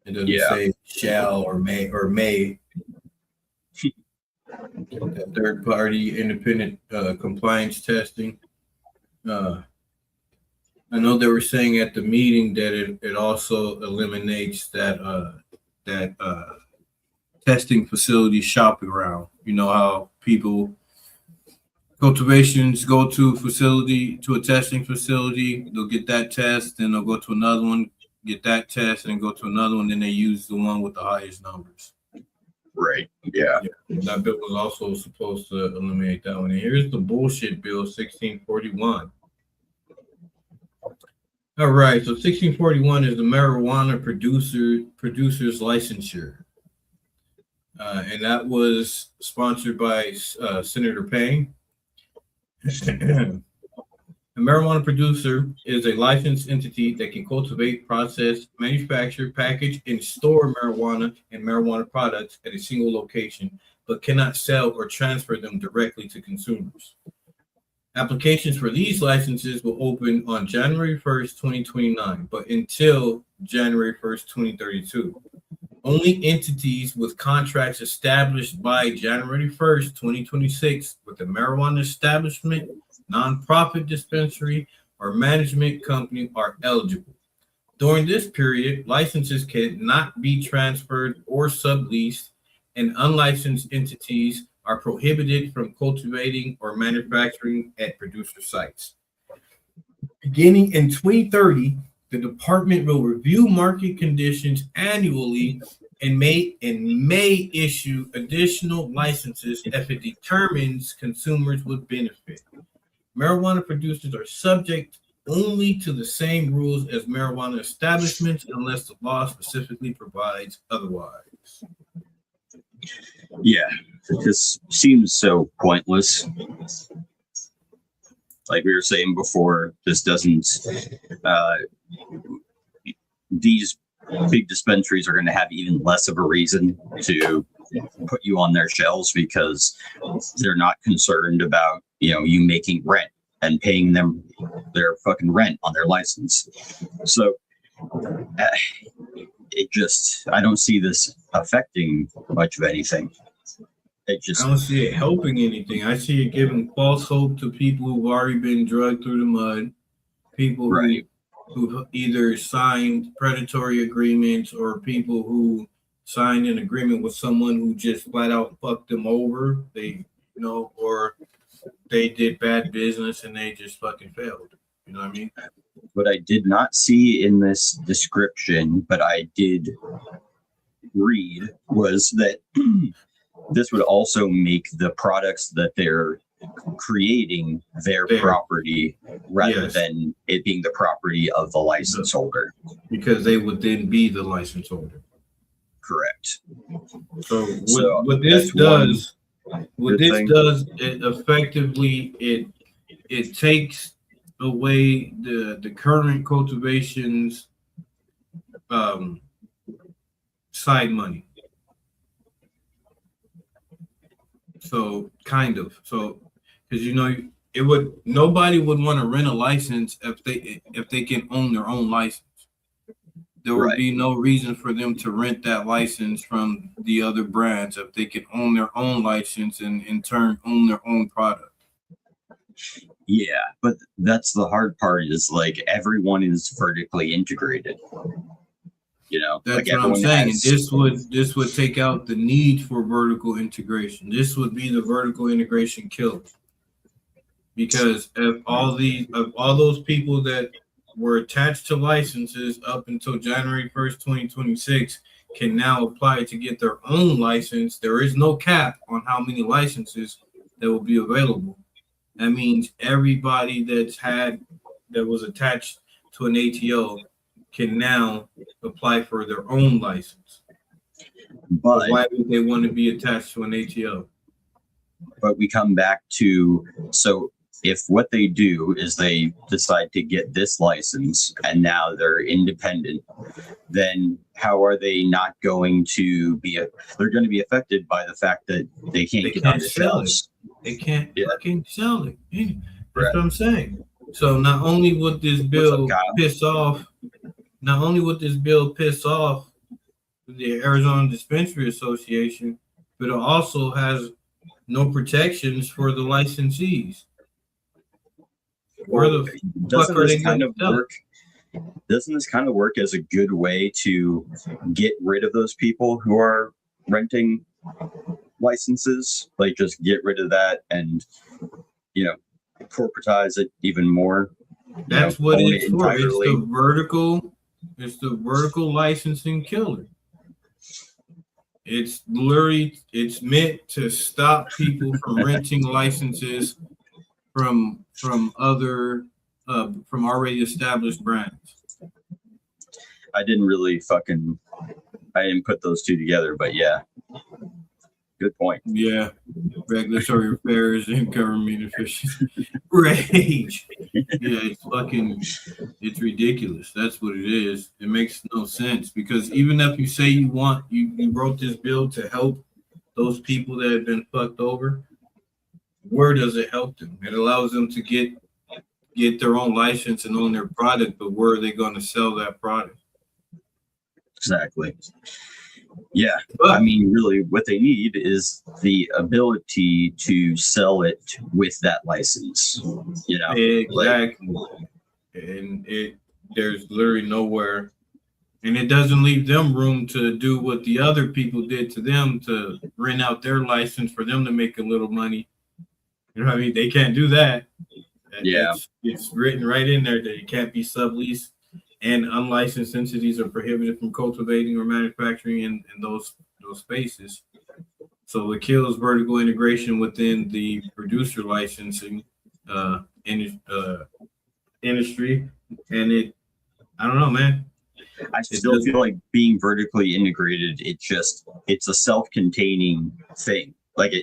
It doesn't say shall or may. That third party independent compliance testing. I know they were saying at the meeting that it also eliminates that testing facility shopping around. You know how people, cultivations go to a testing facility, they'll get that test, then they'll go to another one, get that test, and then go to another one, then they use the one with the highest numbers.
Right. Yeah.
That bill was also supposed to eliminate that one. And here's the bullshit bill, 1641. All right, so 1641 is the marijuana producer's licensure. And that was sponsored by Senator Payne. A marijuana producer is a licensed entity that can cultivate, process, manufacture, package, and store marijuana and marijuana products at a single location, but cannot sell or transfer them directly to consumers. Applications for these licenses will open on January 1st, 2029, but until January 1st, 2032. Only entities with contracts established by January 1st, 2026 with a marijuana establishment, nonprofit dispensary, or management company are eligible. During this period, licenses cannot be transferred or subleased, and unlicensed entities are prohibited from cultivating or manufacturing at producer sites. Beginning in 2030, the department will review market conditions annually and may issue additional licenses if it determines consumers would benefit. Marijuana producers are subject only to the same rules as marijuana establishments unless the law specifically provides otherwise.
Yeah, this seems so pointless. Like we were saying before, this doesn't, these big dispensaries are going to have even less of a reason to put you on their shelves because they're not concerned about, you making rent and paying them their fucking rent on their license. So I don't see this affecting much of anything. I
don't see it helping anything. I see it giving false hope to people who've already been dragged through the mud, people who've either signed predatory agreements or people who signed an agreement with someone who just flat out fucked them over. They, or they did bad business and they just fucking failed. You know what I mean?
What I did not see in this description, but I did read, was that this would also make the products that they're creating their property rather than it being the property of the license holder.
Because they would then be the license holder.
Correct.
So what this does, it effectively it takes away the current cultivation's side money. So kind of. So because nobody would want to rent a license if they can own their own license. There would be no reason for them to rent that license from the other brands if they could own their own license and in turn own their own product.
Yeah, but that's the hard part is like everyone is vertically integrated. That's
like what I'm saying. And this would take out the need for vertical integration. This would be the vertical integration killer. Because of all those people that were attached to licenses up until January 1st, 2026 can now apply to get their own license. There is no cap on how many licenses that will be available. That means everybody that was attached to an ATO can now apply for their own license. But why would they want to be attached to an ATO?
But we come back to, so if what they do is they decide to get this license and now they're independent, then how are they not going to be, they're going to be affected by the fact that they can't get on the shelves.
They can't fucking sell it. Yeah. That's what I'm saying. So not only would this bill piss off the Arizona Dispensary Association, but it also has no protections for the licensees.
Doesn't this kind of work as a good way to get rid of those people who are renting licenses? Like just get rid of that and corporatize it even more.
That's what it's for. It's the vertical licensing killer. It's meant to stop people from renting licenses from other from already established brands.
I didn't put those two together, but yeah. Good point.
Yeah. Regulatory affairs and government efficiency. Rage. Yeah, it's ridiculous. That's what it is. It makes no sense because even if you say you wrote this bill to help those people that have been fucked over, where does it help them? It allows them to get their own license and own their product, but where are they going to sell that product?
Exactly. Yeah, but, I mean, really, what they need is the ability to sell it with that license.
Exactly. And there's literally nowhere, and it doesn't leave them room to do what the other people did to them to rent out their license for them to make a little money. You know what I mean? They can't do that.
Yeah,
it's written right in there that it can't be subleased. And unlicensed entities are prohibited from cultivating or manufacturing in those spaces. So it kills vertical integration within the producer licensing industry. And I don't know, man.
I still feel like being vertically integrated, it's a self-containing thing. Like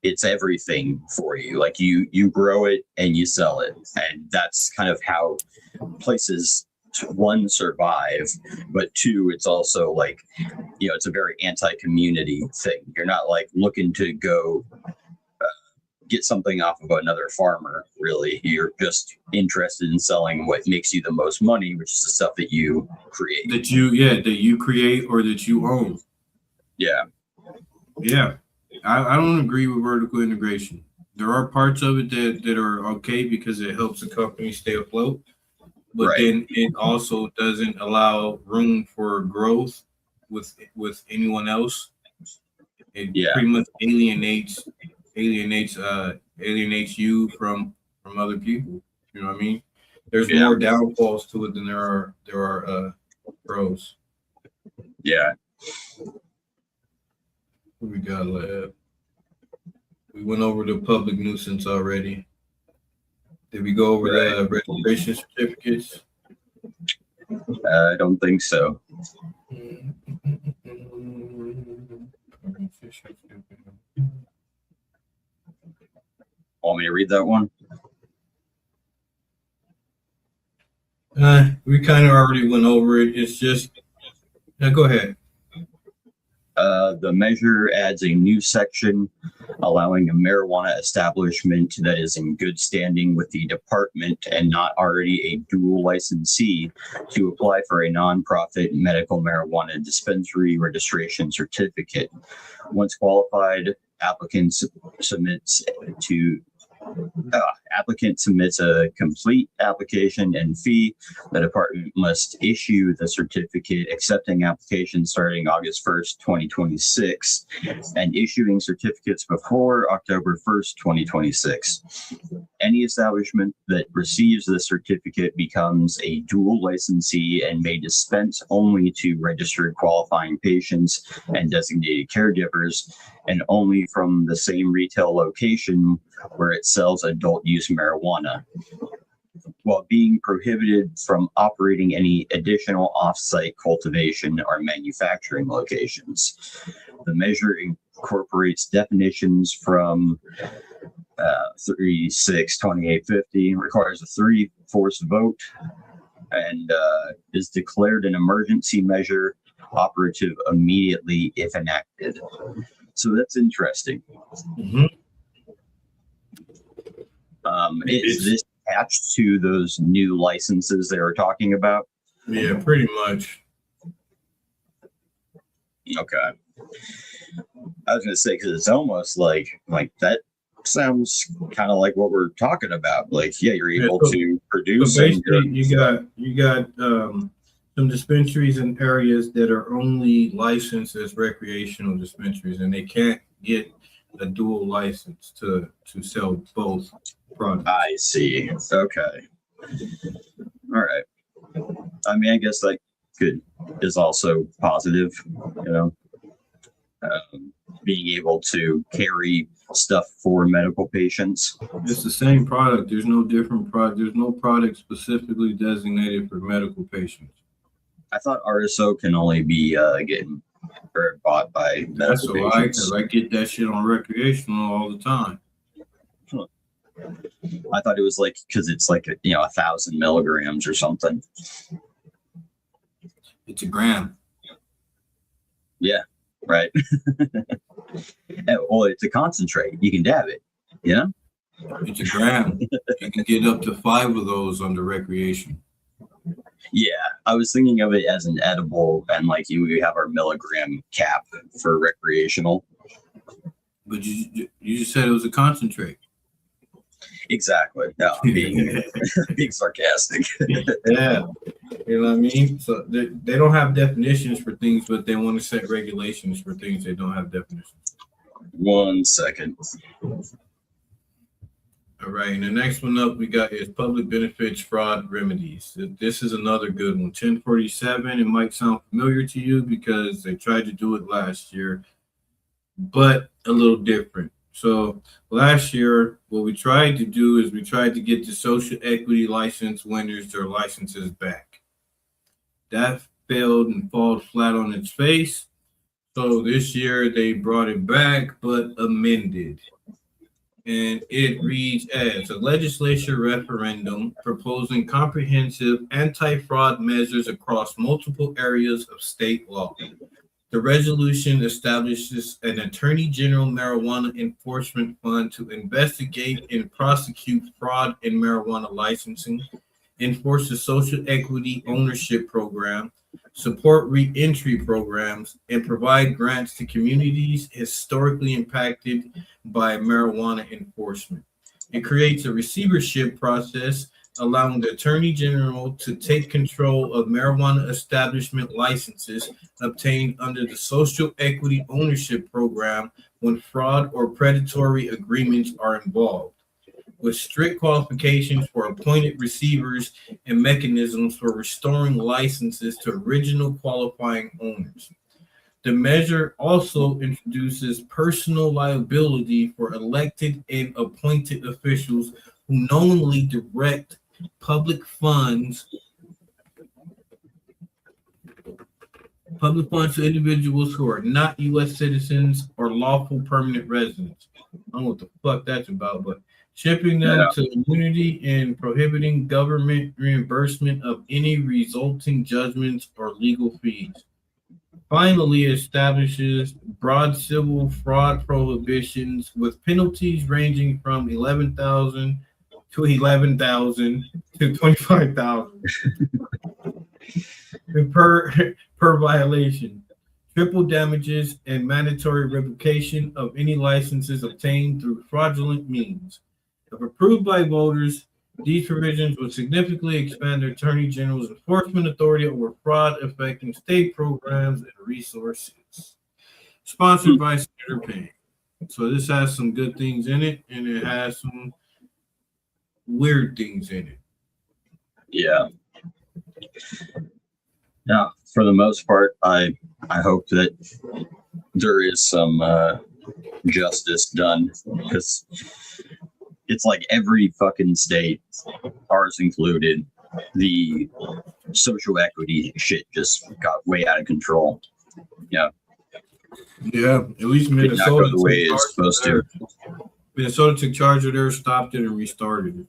it's everything for you. Like you grow it and you sell it. And that's kind of how places, one, survive, but two, it's also like, it's a very anti-community thing. You're not like looking to go get something off of another farmer, really. You're just interested in selling what makes you the most money, which is the stuff that you create.
That you create or that you own.
Yeah.
Yeah. I don't agree with vertical integration. There are parts of it that are okay because it helps the company stay afloat. But then it also doesn't allow room for growth with anyone else. It
Yeah.
pretty much alienates you from other people. You know what I mean? There's
Yeah.
more downfalls to it than there are pros.
Yeah.
What we got left? We went over the public nuisance already. Did we go over the registration certificates?
I don't think so. Want me to read that one?
We kind of already went over it. It's just, go ahead.
The measure adds a new section allowing a marijuana establishment that is in good standing with the department and not already a dual licensee to apply for a nonprofit medical marijuana dispensary registration certificate. Once qualified, applicant submits a complete application and fee. The department must issue the certificate accepting applications starting August 1st, 2026, and issuing certificates before October 1st, 2026. Any establishment that receives the certificate becomes a dual licensee and may dispense only to registered qualifying patients and designated caregivers, and only from the same retail location where it sells adult use marijuana, while being prohibited from operating any additional off-site cultivation or manufacturing locations. The measure incorporates definitions from 362850, requires a 3/4 vote, and is declared an emergency measure operative immediately if enacted. So that's interesting.
Mm-hmm.
Is this attached to those new licenses they were talking about?
Yeah, pretty much.
Okay. I was going to say, because it's almost like that sounds kind of like what we're talking about. Like, yeah, you're able to produce.
So basically, you got some dispensaries in areas that are only licensed as recreational dispensaries, and they can't get a dual license to sell both products.
I see. Okay. All right. I mean, I guess that is also positive, being able to carry stuff for medical patients.
It's the same product. There's no different product. There's no product specifically designated for medical patients.
I thought RSO can only be getting or bought by medical patients.
Because I get that shit on recreational all the time.
I thought it was like, because it's like 1,000 milligrams or something.
It's a gram.
Yeah, right. Well, it's a concentrate. You can dab it. Yeah.
It's a gram. You can get up to 5 of those under recreation.
Yeah, I was thinking of it as an edible, and like we have our milligram cap for recreational.
But you just said it was a concentrate.
Exactly. No, I'm being sarcastic.
Yeah, you know what I mean. So they don't have definitions for things, but they want to set regulations for things they don't have definitions.
1 second.
All right, and the next one up we got is public benefits fraud remedies. This is another good one. 1047. It might sound familiar to you because they tried to do it last year, but a little different. So last year, what we tried to do is we tried to get the social equity license winners their licenses back. That failed and fell flat on its face. So this year they brought it back, but amended. And it reads as a legislature referendum proposing comprehensive anti-fraud measures across multiple areas of state law. The resolution establishes an Attorney General Marijuana Enforcement Fund to investigate and prosecute fraud in marijuana licensing, enforce the social equity ownership program, support re-entry programs, and provide grants to communities historically impacted by marijuana enforcement. It creates a receivership process allowing the Attorney General to take control of marijuana establishment licenses obtained under the Social Equity Ownership Program when fraud or predatory agreements are involved, with strict qualifications for appointed receivers and mechanisms for restoring licenses to original qualifying owners. The measure also introduces personal liability for elected and appointed officials who knowingly direct public funds to individuals who are not U.S. citizens or lawful permanent residents. I don't know what the fuck that's about, but shipping them to immunity and prohibiting government reimbursement of any resulting judgments or legal fees. Finally, establishes broad civil fraud prohibitions with penalties ranging from $11,000 to $25,000 per violation, triple damages, and mandatory revocation of any licenses obtained through fraudulent means. If approved by voters, these provisions would significantly expand the Attorney General's enforcement authority over fraud affecting state programs and resources. Sponsored by Senator Payne. So this has some good things in it, and it has some weird things in it.
Yeah. Yeah. For the most part, I hope that there is some justice done, because it's like every fucking state, ours included, the social equity shit just got way out of control. Yeah.
Yeah, at least
Did not
Minnesota
go the way it's supposed to.
Minnesota took charge of theirs, stopped it, and restarted it.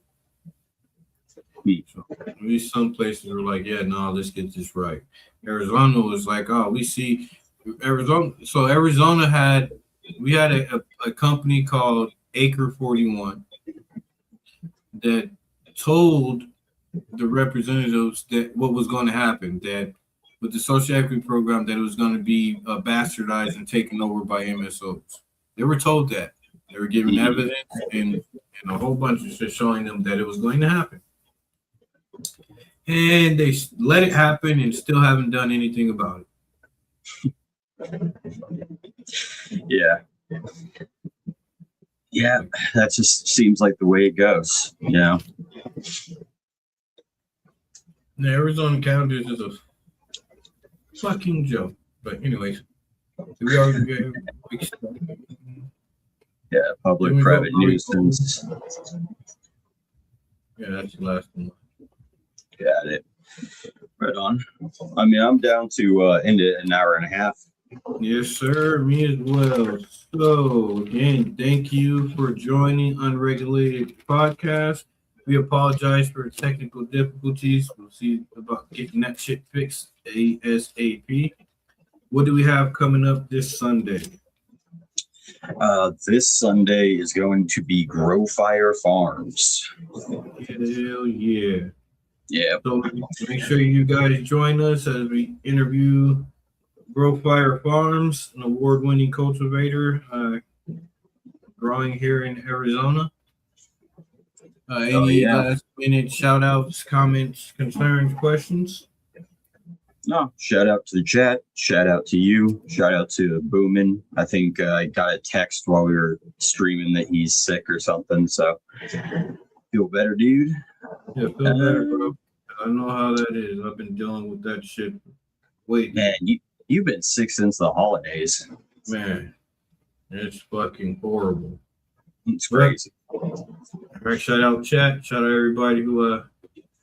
So at least some places were like, yeah, no, let's get this right. Arizona was like, oh, we see Arizona. So Arizona had a company called Acre 41 that told the representatives that what was going to happen, that with the social equity program, that it was going to be bastardized and taken over by MSOs. They were told that. They were given evidence and a whole bunch of shit showing them that it was going to happen. And they let it happen and still haven't done anything about it.
Yeah. Yeah, that just seems like the way it goes, you know.
The Arizona County is a fucking joke. But anyways, we already
public-private nuisance.
Yeah, that's the last one.
Got it. Right on. I mean, I'm down to end it an hour and a half.
Yes, sir. Me as well. So, again, thank you for joining Unregulated Podcast. We apologize for technical difficulties. We'll see about getting that shit fixed ASAP. What do we have coming up this Sunday?
This Sunday is going to be Grow Fire Farms.
Hell yeah.
Yeah.
So make sure you guys join us as we interview Grow Fire Farms, an award-winning cultivator growing here in Arizona. Any last-minute shout-outs, comments, concerns, questions?
No, shout out to the chat. Shout out to you. Shout out to Boomin. I think I got a text while we were streaming that he's sick or something. So feel better, dude.
Yeah, feel better, bro. I know how that is. I've been dealing with that shit. Wait,
man, you've been sick since the holidays.
Man, it's fucking horrible.
It's crazy.
All right, shout out chat. Shout out everybody who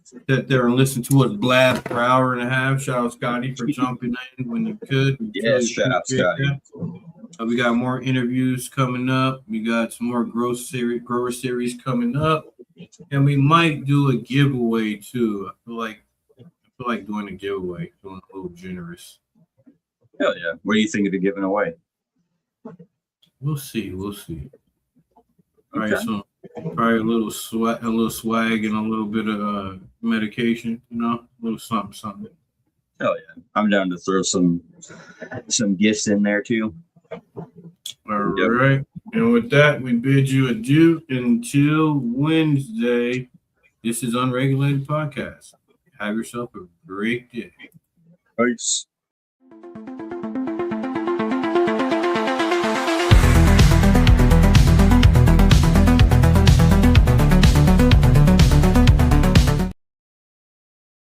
sat there and listened to us blab for an hour and a half. Shout out Scotty for jumping in when you could.
Yes, shout out Scotty.
We got more interviews coming up. We got some more grower series coming up, and we might do a giveaway too. I feel like doing a giveaway, feeling a little generous.
Hell yeah! What do you think of the giving away?
We'll see. All right, so probably a little swag, and a little bit of medication. A little something.
Hell yeah! I'm down to throw some gifts in there too.
All right. And with that, we bid you adieu until Wednesday. This is Unregulated Podcast. Have yourself a great day.
Peace.